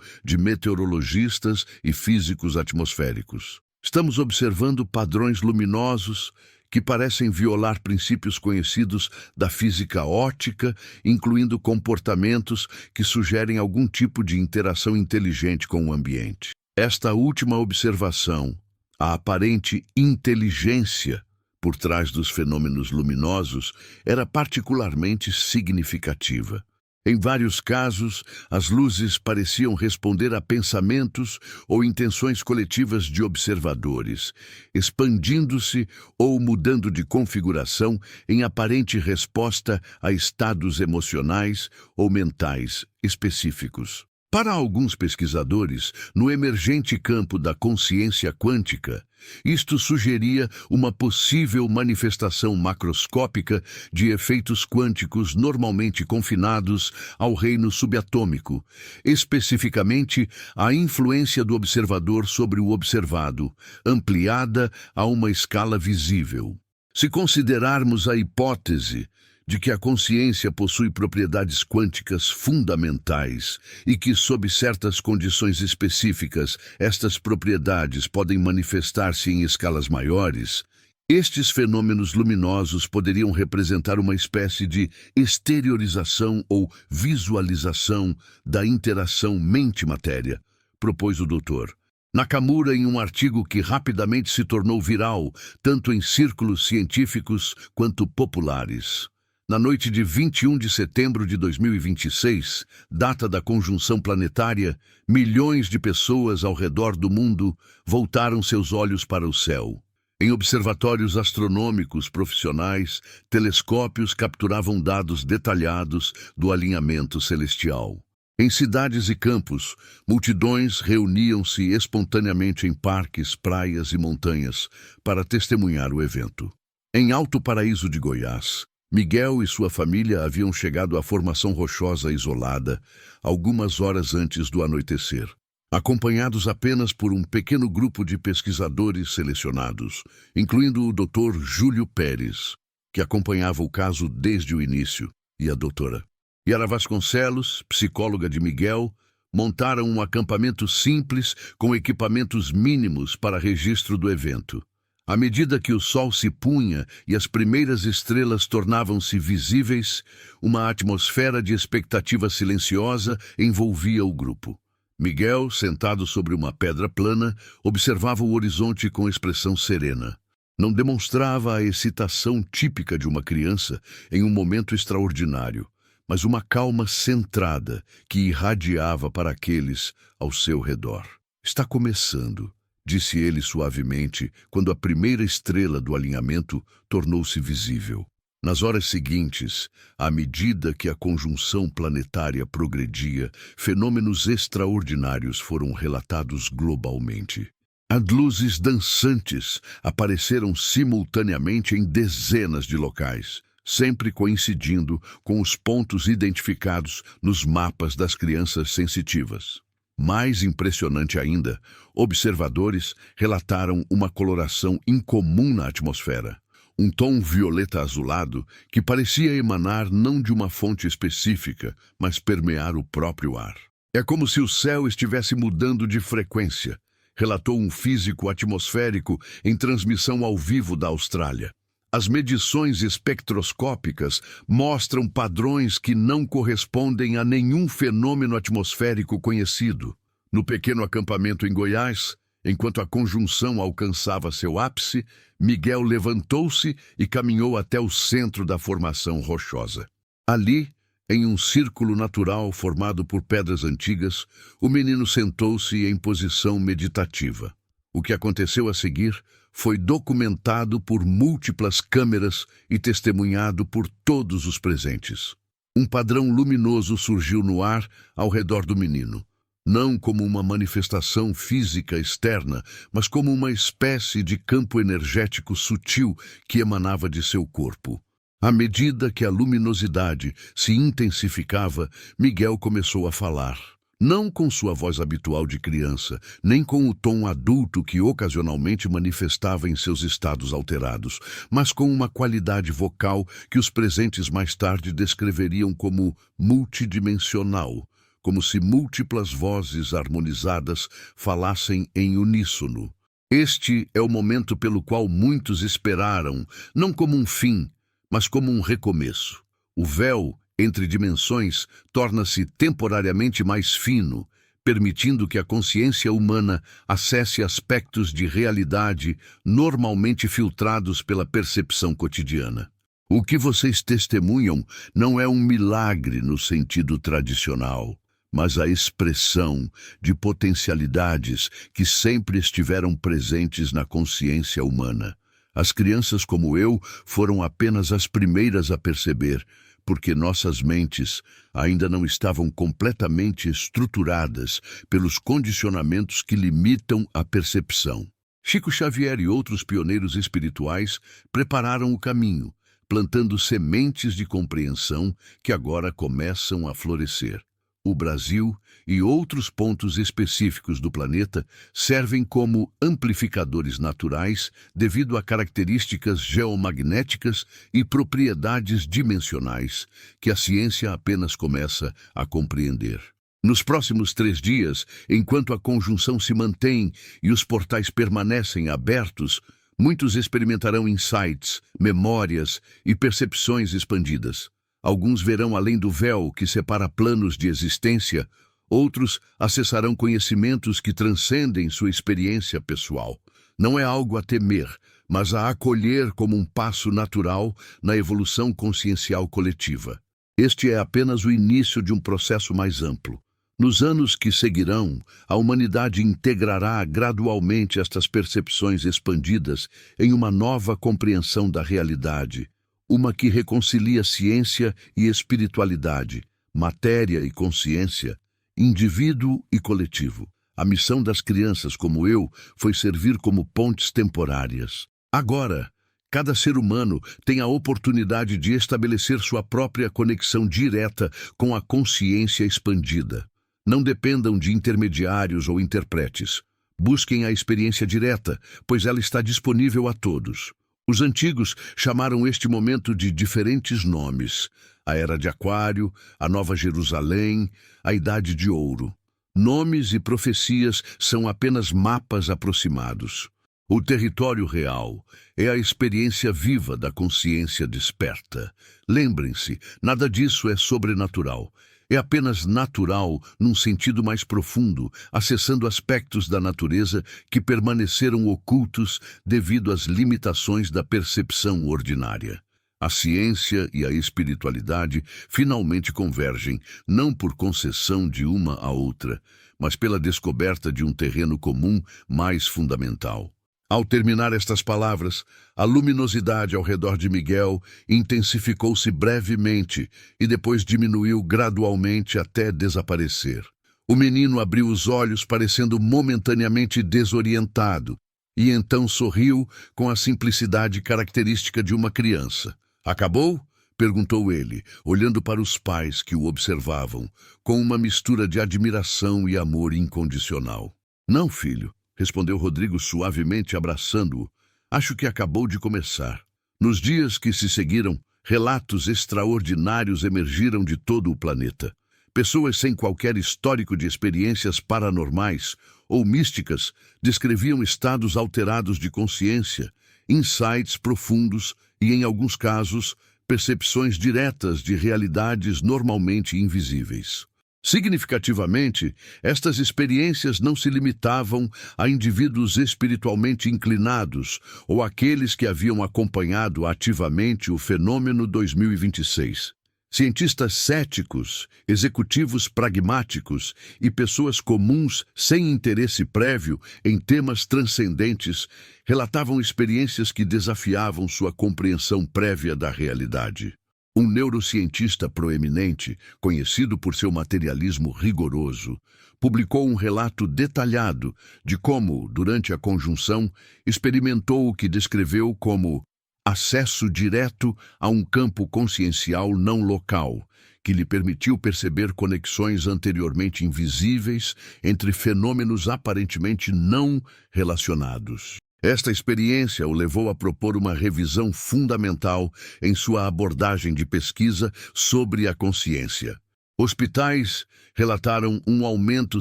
de meteorologistas e físicos atmosféricos. Estamos observando padrões luminosos que parecem violar princípios conhecidos da física óptica, incluindo comportamentos que sugerem algum tipo de interação inteligente com o ambiente. Esta última observação, a aparente inteligência por trás dos fenômenos luminosos, era particularmente significativa. Em vários casos, as luzes pareciam responder a pensamentos ou intenções coletivas de observadores, expandindo-se ou mudando de configuração em aparente resposta a estados emocionais ou mentais específicos. Para alguns pesquisadores, no emergente campo da consciência quântica, isto sugeria uma possível manifestação macroscópica de efeitos quânticos normalmente confinados ao reino subatômico, especificamente a influência do observador sobre o observado, ampliada a uma escala visível. Se considerarmos a hipótese de que a consciência possui propriedades quânticas fundamentais e que, sob certas condições específicas, estas propriedades podem manifestar-se em escalas maiores, estes fenômenos luminosos poderiam representar uma espécie de exteriorização ou visualização da interação mente-matéria, propôs o Dr. Nakamura em um artigo que rapidamente se tornou viral, tanto em círculos científicos quanto populares. Na noite de 21 de setembro de 2026, data da conjunção planetária, milhões de pessoas ao redor do mundo voltaram seus olhos para o céu. Em observatórios astronômicos profissionais, telescópios capturavam dados detalhados do alinhamento celestial. Em cidades e campos, multidões reuniam-se espontaneamente em parques, praias e montanhas para testemunhar o evento. Em Alto Paraíso de Goiás, Miguel e sua família haviam chegado à formação rochosa isolada algumas horas antes do anoitecer, acompanhados apenas por um pequeno grupo de pesquisadores selecionados, incluindo o Dr. Júlio Pérez, que acompanhava o caso desde o início, e a doutora Yara Vasconcelos, psicóloga de Miguel, montaram um acampamento simples com equipamentos mínimos para registro do evento. À medida que o sol se punha e as primeiras estrelas tornavam-se visíveis, uma atmosfera de expectativa silenciosa envolvia o grupo. Miguel, sentado sobre uma pedra plana, observava o horizonte com expressão serena. Não demonstrava a excitação típica de uma criança em um momento extraordinário, mas uma calma centrada que irradiava para aqueles ao seu redor. Está começando, disse ele suavemente, quando a primeira estrela do alinhamento tornou-se visível. Nas horas seguintes, à medida que a conjunção planetária progredia, fenômenos extraordinários foram relatados globalmente. As luzes dançantes apareceram simultaneamente em dezenas de locais, sempre coincidindo com os pontos identificados nos mapas das crianças sensitivas. Mais impressionante ainda, observadores relataram uma coloração incomum na atmosfera, um tom violeta azulado que parecia emanar não de uma fonte específica, mas permear o próprio ar. É como se o céu estivesse mudando de frequência, relatou um físico atmosférico em transmissão ao vivo da Austrália. As medições espectroscópicas mostram padrões que não correspondem a nenhum fenômeno atmosférico conhecido. No pequeno acampamento em Goiás, enquanto a conjunção alcançava seu ápice, Miguel levantou-se e caminhou até o centro da formação rochosa. Ali, em um círculo natural formado por pedras antigas, o menino sentou-se em posição meditativa. O que aconteceu a seguir foi documentado por múltiplas câmeras e testemunhado por todos os presentes. Um padrão luminoso surgiu no ar ao redor do menino, não como uma manifestação física externa, mas como uma espécie de campo energético sutil que emanava de seu corpo. À medida que a luminosidade se intensificava, Miguel começou a falar. Não com sua voz habitual de criança, nem com o tom adulto que ocasionalmente manifestava em seus estados alterados, mas com uma qualidade vocal que os presentes mais tarde descreveriam como multidimensional, como se múltiplas vozes harmonizadas falassem em uníssono. Este é o momento pelo qual muitos esperaram, não como um fim, mas como um recomeço. O véu entre dimensões torna-se temporariamente mais fino, permitindo que a consciência humana acesse aspectos de realidade normalmente filtrados pela percepção cotidiana. O que vocês testemunham não é um milagre no sentido tradicional, mas a expressão de potencialidades que sempre estiveram presentes na consciência humana. As crianças como eu foram apenas as primeiras a perceber, porque nossas mentes ainda não estavam completamente estruturadas pelos condicionamentos que limitam a percepção. Chico Xavier e outros pioneiros espirituais prepararam o caminho, plantando sementes de compreensão que agora começam a florescer. O Brasil e outros pontos específicos do planeta servem como amplificadores naturais devido a características geomagnéticas e propriedades dimensionais que a ciência apenas começa a compreender. Nos próximos 3 dias, enquanto a conjunção se mantém e os portais permanecem abertos, muitos experimentarão insights, memórias e percepções expandidas. Alguns verão além do véu que separa planos de existência, outros acessarão conhecimentos que transcendem sua experiência pessoal. Não é algo a temer, mas a acolher como um passo natural na evolução consciencial coletiva. Este é apenas o início de um processo mais amplo. Nos anos que seguirão, a humanidade integrará gradualmente estas percepções expandidas em uma nova compreensão da realidade, uma que reconcilia ciência e espiritualidade, matéria e consciência, indivíduo e coletivo. A missão das crianças como eu foi servir como pontes temporárias. Agora, cada ser humano tem a oportunidade de estabelecer sua própria conexão direta com a consciência expandida. Não dependam de intermediários ou intérpretes. Busquem a experiência direta, pois ela está disponível a todos. Os antigos chamaram este momento de diferentes nomes: a Era de Aquário, a Nova Jerusalém, a Idade de Ouro. Nomes e profecias são apenas mapas aproximados. O território real é a experiência viva da consciência desperta. Lembrem-se, nada disso é sobrenatural. É apenas natural num sentido mais profundo, acessando aspectos da natureza que permaneceram ocultos devido às limitações da percepção ordinária. A ciência e a espiritualidade finalmente convergem, não por concessão de uma à outra, mas pela descoberta de um terreno comum mais fundamental. Ao terminar estas palavras, a luminosidade ao redor de Miguel intensificou-se brevemente e depois diminuiu gradualmente até desaparecer. O menino abriu os olhos parecendo momentaneamente desorientado e então sorriu com a simplicidade característica de uma criança. "Acabou?" perguntou ele, olhando para os pais que o observavam, com uma mistura de admiração e amor incondicional. "Não, filho", respondeu Rodrigo suavemente, abraçando-o. "Acho que acabou de começar." Nos dias que se seguiram, relatos extraordinários emergiram de todo o planeta. Pessoas sem qualquer histórico de experiências paranormais ou místicas descreviam estados alterados de consciência, insights profundos e, em alguns casos, percepções diretas de realidades normalmente invisíveis. Significativamente, estas experiências não se limitavam a indivíduos espiritualmente inclinados ou aqueles que haviam acompanhado ativamente o fenômeno 2026. Cientistas céticos, executivos pragmáticos e pessoas comuns sem interesse prévio em temas transcendentes relatavam experiências que desafiavam sua compreensão prévia da realidade. Um neurocientista proeminente, conhecido por seu materialismo rigoroso, publicou um relato detalhado de como, durante a conjunção, experimentou o que descreveu como acesso direto a um campo consciencial não local, que lhe permitiu perceber conexões anteriormente invisíveis entre fenômenos aparentemente não relacionados. Esta experiência o levou a propor uma revisão fundamental em sua abordagem de pesquisa sobre a consciência. Hospitais relataram um aumento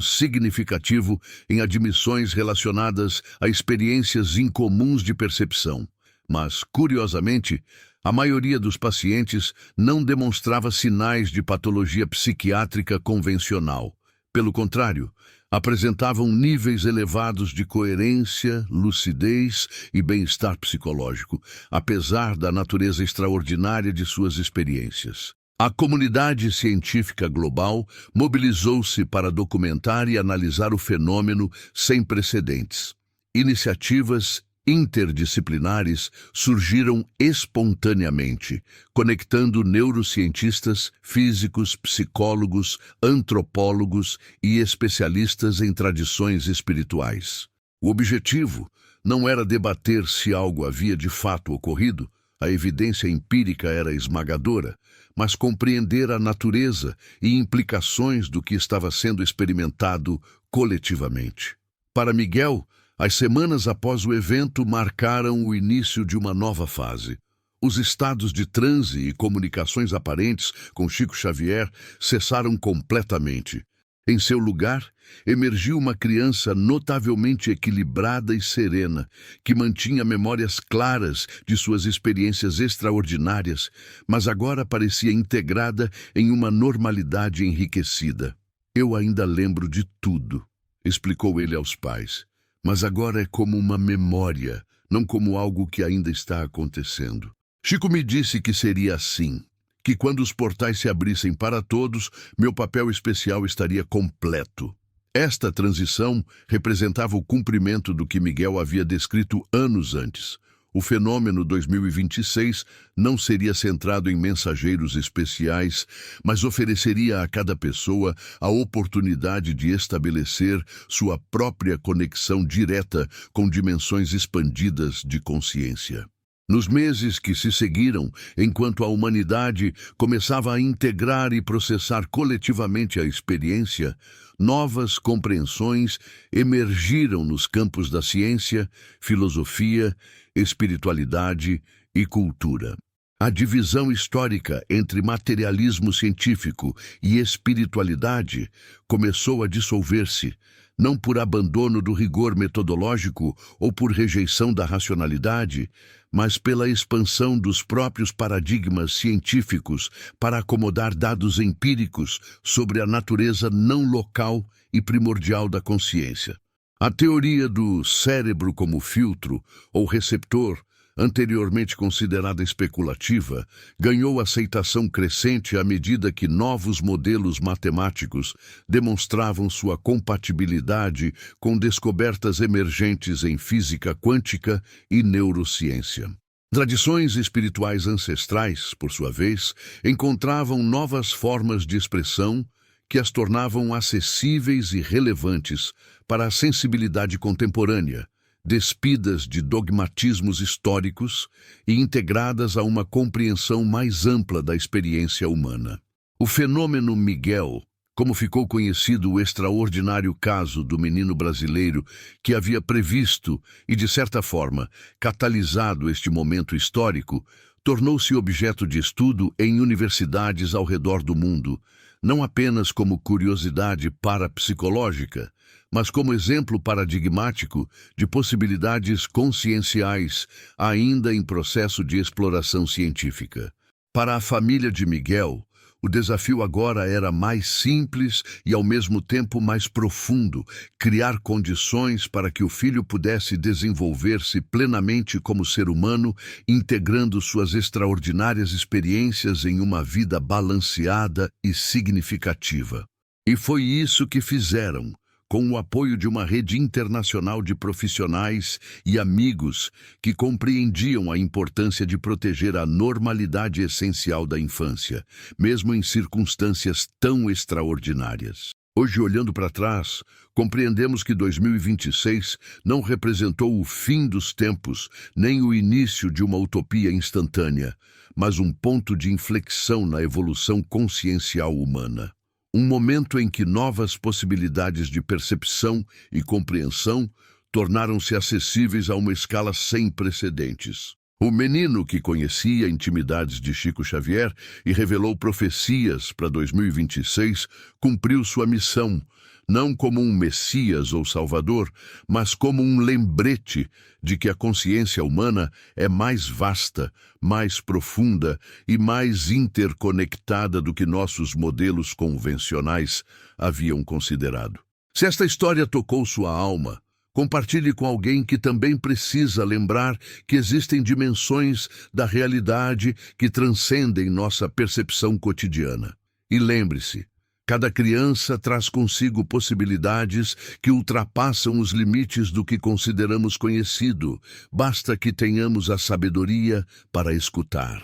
significativo em admissões relacionadas a experiências incomuns de percepção. Mas, curiosamente, a maioria dos pacientes não demonstrava sinais de patologia psiquiátrica convencional. Pelo contrário, apresentavam níveis elevados de coerência, lucidez e bem-estar psicológico, apesar da natureza extraordinária de suas experiências. A comunidade científica global mobilizou-se para documentar e analisar o fenômeno sem precedentes. Iniciativas interdisciplinares surgiram espontaneamente, conectando neurocientistas, físicos, psicólogos, antropólogos e especialistas em tradições espirituais. O objetivo não era debater se algo havia de fato ocorrido, a evidência empírica era esmagadora, mas compreender a natureza e implicações do que estava sendo experimentado coletivamente. Para Miguel, as semanas após o evento marcaram o início de uma nova fase. Os estados de transe e comunicações aparentes com Chico Xavier cessaram completamente. Em seu lugar, emergiu uma criança notavelmente equilibrada e serena, que mantinha memórias claras de suas experiências extraordinárias, mas agora parecia integrada em uma normalidade enriquecida. "Eu ainda lembro de tudo", explicou ele aos pais. "Mas agora é como uma memória, não como algo que ainda está acontecendo." Chico me disse que seria assim, que quando os portais se abrissem para todos, meu papel especial estaria completo. Esta transição representava o cumprimento do que Miguel havia descrito anos antes. O fenômeno 2026 não seria centrado em mensageiros especiais, mas ofereceria a cada pessoa a oportunidade de estabelecer sua própria conexão direta com dimensões expandidas de consciência. Nos meses que se seguiram, enquanto a humanidade começava a integrar e processar coletivamente a experiência, novas compreensões emergiram nos campos da ciência, filosofia, espiritualidade e cultura. A divisão histórica entre materialismo científico e espiritualidade começou a dissolver-se, não por abandono do rigor metodológico ou por rejeição da racionalidade, mas pela expansão dos próprios paradigmas científicos para acomodar dados empíricos sobre a natureza não local e primordial da consciência. A teoria do cérebro como filtro ou receptor, anteriormente considerada especulativa, ganhou aceitação crescente à medida que novos modelos matemáticos demonstravam sua compatibilidade com descobertas emergentes em física quântica e neurociência. Tradições espirituais ancestrais, por sua vez, encontravam novas formas de expressão que as tornavam acessíveis e relevantes para a sensibilidade contemporânea, despidas de dogmatismos históricos e integradas a uma compreensão mais ampla da experiência humana. O fenômeno Miguel, como ficou conhecido o extraordinário caso do menino brasileiro que havia previsto e, de certa forma, catalisado este momento histórico, tornou-se objeto de estudo em universidades ao redor do mundo, não apenas como curiosidade parapsicológica, mas como exemplo paradigmático de possibilidades conscienciais ainda em processo de exploração científica. Para a família de Miguel, O desafio agora era mais simples e, ao mesmo tempo, mais profundo: criar condições para que o filho pudesse desenvolver-se plenamente como ser humano, integrando suas extraordinárias experiências em uma vida balanceada e significativa. E foi isso que fizeram, com o apoio de uma rede internacional de profissionais e amigos que compreendiam a importância de proteger a normalidade essencial da infância, mesmo em circunstâncias tão extraordinárias. Hoje, olhando para trás, compreendemos que 2026 não representou o fim dos tempos, nem o início de uma utopia instantânea, mas um ponto de inflexão na evolução consciencial humana. Um momento em que novas possibilidades de percepção e compreensão tornaram-se acessíveis a uma escala sem precedentes. O menino que conhecia intimidades de Chico Xavier e revelou profecias para 2026 cumpriu sua missão, não como um Messias ou Salvador, mas como um lembrete de que a consciência humana é mais vasta, mais profunda e mais interconectada do que nossos modelos convencionais haviam considerado. Se esta história tocou sua alma, compartilhe com alguém que também precisa lembrar que existem dimensões da realidade que transcendem nossa percepção cotidiana. E lembre-se, cada criança traz consigo possibilidades que ultrapassam os limites do que consideramos conhecido. Basta que tenhamos a sabedoria para escutar.